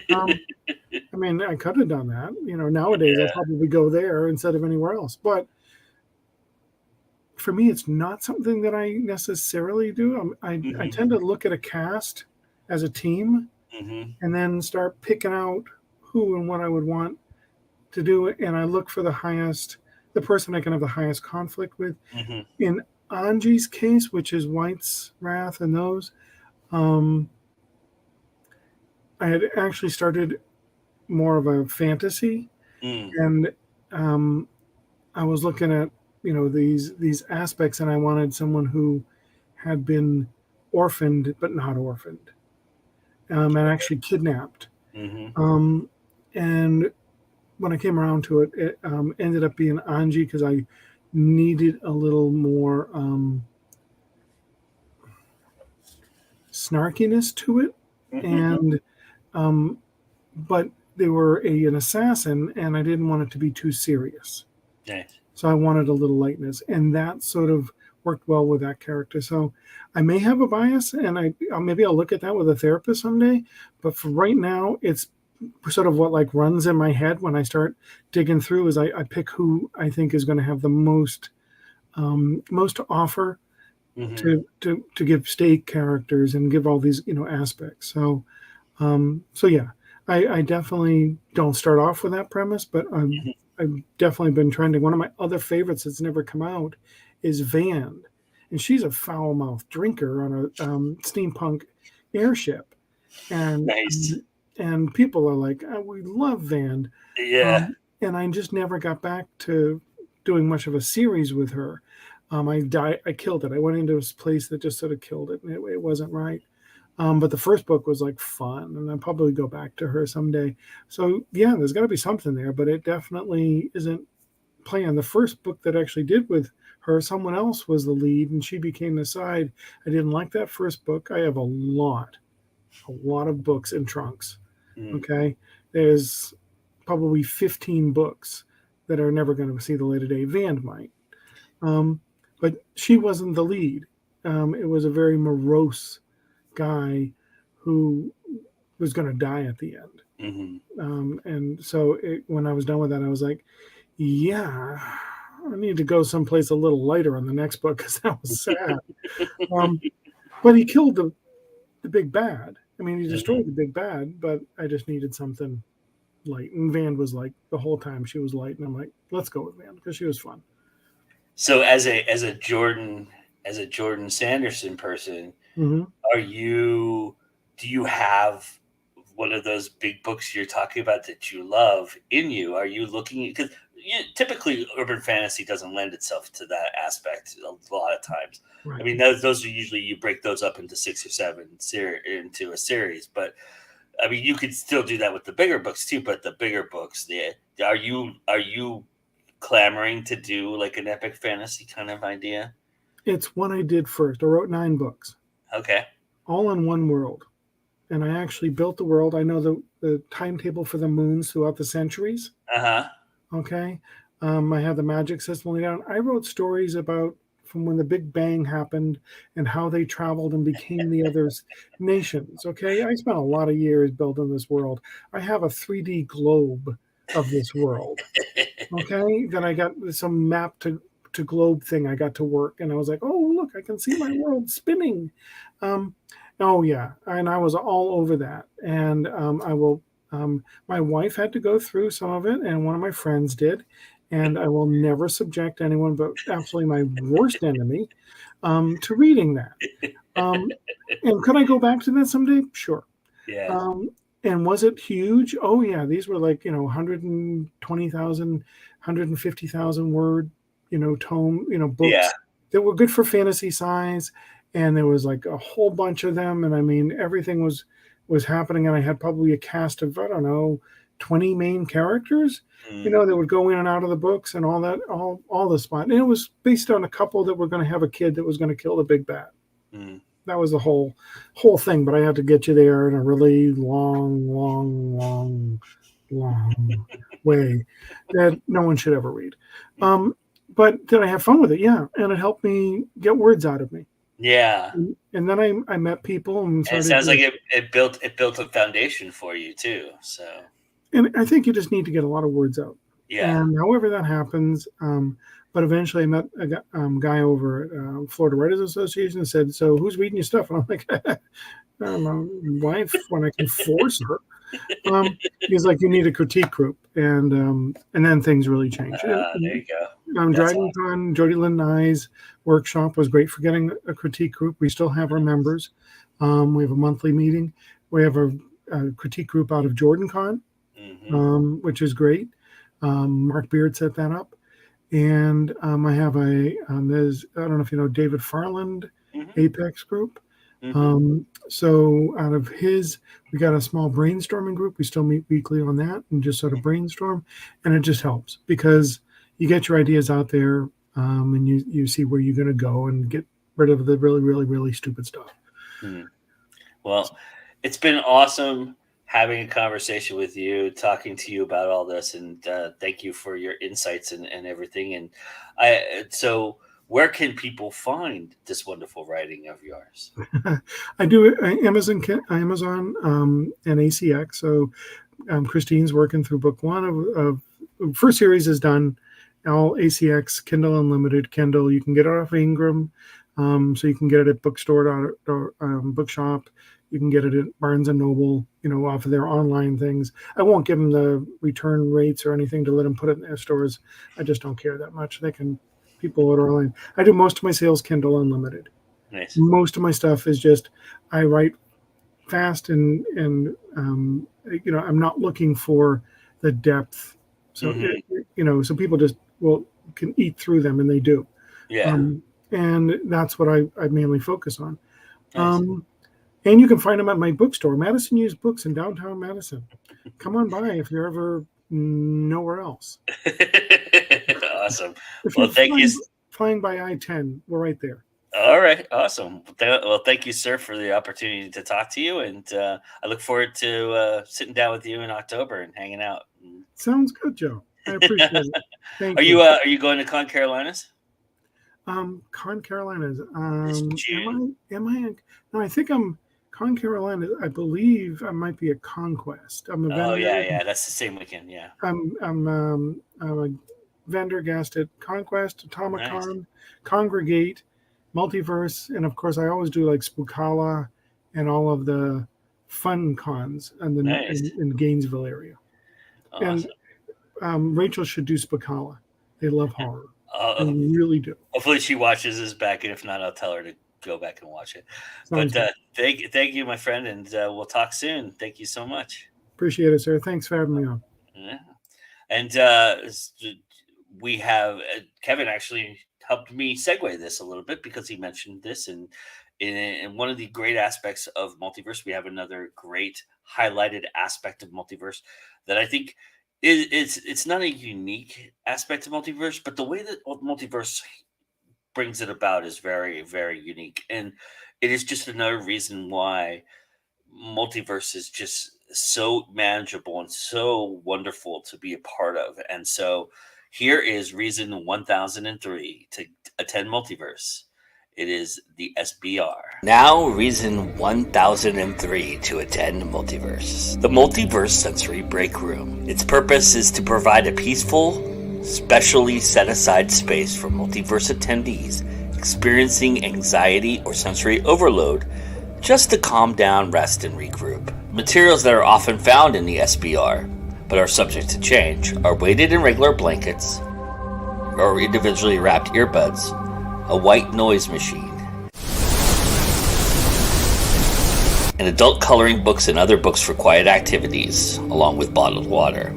I mean, I could have done that. Nowadays I'll probably go there instead of anywhere else. But for me, it's not something that I necessarily do. I tend to look at a cast as a team, and then start picking out who and what I would want to do it. And I look for the person I can have the highest conflict with. In Anji's case, which is White's Wrath and those, I had actually started more of a fantasy, and I was looking at these aspects, and I wanted someone who had been orphaned but not orphaned, and actually kidnapped. And when I came around to it, it ended up being Anji because I needed a little more snarkiness to it, and but they were an assassin, and I didn't want it to be too serious. Nice. So I wanted a little lightness, and that sort of worked well with that character. So I may have a bias, and maybe I'll look at that with a therapist someday. But for right now, it's sort of what like runs in my head when I start digging through is I pick who I think is going to have the most to offer Mm-hmm. to give stake characters and give all these aspects. So yeah, I definitely don't start off with that premise, but I've definitely been trending. One of my other favorites that's never come out is Van, and she's a foul-mouthed drinker on a steampunk airship, and Nice. and people are like, oh, we love Van, Yeah. and I just never got back to doing much of a series with her. I killed it. I went into this place that just sort of killed it, and it wasn't right. But the first book was like fun, and I'll probably go back to her someday. So yeah, there's got to be something there, but it definitely isn't planned. The first book that I actually did with her, someone else was the lead, and she became the side. I didn't like that first book. I have a lot of books in trunks. Mm. Okay, there's probably 15 books that are never going to see the light of day. Van might, but she wasn't the lead. It was a very morose guy who was going to die at the end. Mm-hmm. And so when I was done with that, I was like, yeah, I need to go someplace a little lighter on the next book because that was sad. But he killed the big bad. I mean, he destroyed the big bad, but I just needed something light. And Van was like, the whole time she was light. And I'm like, let's go with Van because she was fun. So as a Jordan Sanderson person, Mm-hmm. do you have one of those big books you're talking about that you love in you? Are you looking, because typically urban fantasy doesn't lend itself to that aspect a lot of times. Right. I mean, those are usually, you break those up into 6 or 7 into a series, but I mean, you could still do that with the bigger books too. But the bigger books, are you clamoring to do like an epic fantasy kind of idea? It's one I did first. I wrote 9 books. Okay. All in one world. And I actually built the world. I know the timetable for the moons throughout the centuries. Uh-huh. Okay. I had the magic system laid down. I wrote stories about from when the Big Bang happened and how they traveled and became the other nations. Okay. I spent a lot of years building this world. I have a 3D globe of this world. Okay. Then I got some map to globe thing I got to work, and I was like, oh, look, I can see my world spinning. Oh yeah, and I was all over that. And my wife had to go through some of it, and one of my friends did, and I will never subject anyone, but absolutely my worst enemy, to reading that. And could I go back to that someday? Sure. Yeah. And was it huge? Oh yeah, these were like 120,000, 150,000 word tome books that were good for fantasy size, and there was like a whole bunch of them, and I mean everything was happening, and I had probably a cast of 20 main characters that would go in and out of the books and all that, all the spot, and it was based on a couple that were going to have a kid that was going to kill the big bad. That was the whole thing, but I had to get you there in a really long way that no one should ever read. But did I have fun with it? Yeah. And it helped me get words out of me. Yeah. And then I met people. And it sounds like it built a foundation for you too. So. And I think you just need to get a lot of words out. Yeah. And however that happens, but eventually I met a guy over at Florida Writers Association and said, so who's reading your stuff? And I'm like, I don't know, wife, when I can force her. He's like, you need a critique group. And then things really changed. There you go. Dragon Con, Jody Lynn Nye's workshop was great for getting a critique group. We still have our members. We have a monthly meeting. We have a critique group out of Jordan Con, which is great. Mark Beard set that up. And I have there's, I don't know if you know, David Farland, Apex group. So out of his, we got a small brainstorming group. We still meet weekly on that and just sort of brainstorm. And it just helps because you get your ideas out there, and you see where you're going to go and get rid of the really, really, really stupid stuff. Well, it's been awesome having a conversation with you, talking to you about all this, and thank you for your insights and everything. And so where can people find this wonderful writing of yours? I do Amazon and ACX. So Christine's working through book one of first series is done. All ACX, Kindle Unlimited, Kindle. You can get it off Ingram, so you can get it at bookstore or bookshop. You can get it at Barnes and Noble, off of their online things. I won't give them the return rates or anything to let them put it in their stores. I just don't care that much. People order online. I do most of my sales Kindle Unlimited. Nice. Most of my stuff is just I write fast and I'm not looking for the depth. So so people just can eat through them, and they do. Yeah. And that's what I mainly focus on. Nice. And you can find them at my bookstore, Madison Used Books in downtown Madison. Come on by if you're ever nowhere else. Awesome. If Well, you're thank you. flying by I-10, we're right there. All right. Awesome. Well, thank you, sir, for the opportunity to talk to you. And I look forward to sitting down with you in October and hanging out. Sounds good, Joe. I appreciate it. Thank you. Are you going to Con Carolinas? Con Carolinas. June. Am I? No, I think I'm Con Carolina. I believe I might be at Conquest. I'm a vendor. Oh yeah. That's the same weekend. Yeah. I'm a vendor guest at Conquest, Atomicon, Nice. Congregate, Multiverse, and of course I always do like Spookala and all of the fun cons in Gainesville area. Awesome. And Rachel should do Spookala. They love horror. They really do. Hopefully she watches this back, and if not, I'll tell her to go back and watch it. Sounds but thank you, my friend, and we'll talk soon. Thank you so much. Appreciate it, sir. Thanks for having me on. Yeah. And we have Kevin actually helped me segue this a little bit because he mentioned this, and in one of the great aspects of Multiverse, we have another great highlighted aspect of Multiverse that I think it's not a unique aspect of Multiverse, but the way that Multiverse brings it about is very, very unique. And it is just another reason why Multiverse is just so manageable and so wonderful to be a part of. And so here is reason 1003 to attend Multiverse. It is the SBR. Now, reason 1003 to attend Multiverse. The Multiverse Sensory Break Room. Its purpose is to provide a peaceful, specially set-aside space for Multiverse attendees experiencing anxiety or sensory overload just to calm down, rest, and regroup. Materials that are often found in the SBR, but are subject to change, are weighted in regular blankets or individually wrapped earbuds, a white noise machine, and adult coloring books and other books for quiet activities, along with bottled water.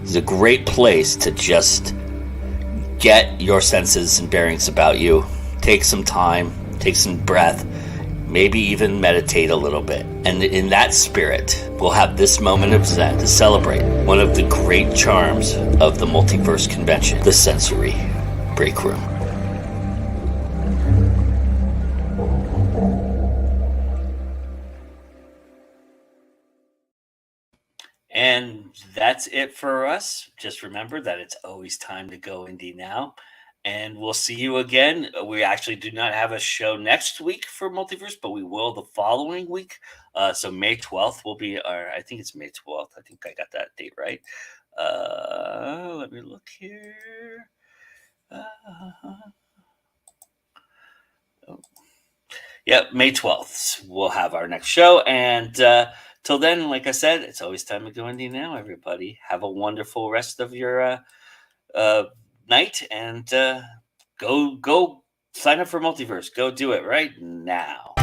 It's a great place to just get your senses and bearings about you, take some time, take some breath, maybe even meditate a little bit. And in that spirit, we'll have this moment of Zen to celebrate one of the great charms of the Multiverse Convention, the Sensory Break Room. And that's it for us. Just remember that it's always time to go indie now. And we'll see you again. We actually do not have a show next week for Multiverse, but we will the following week. So May 12th will be I think it's May 12th. I think I got that date right. Let me look here. May 12th. We'll have our next show. And till then, like I said, it's always time to go indie now, everybody. Have a wonderful rest of your night, and go sign up for Multiverse. Go do it right now.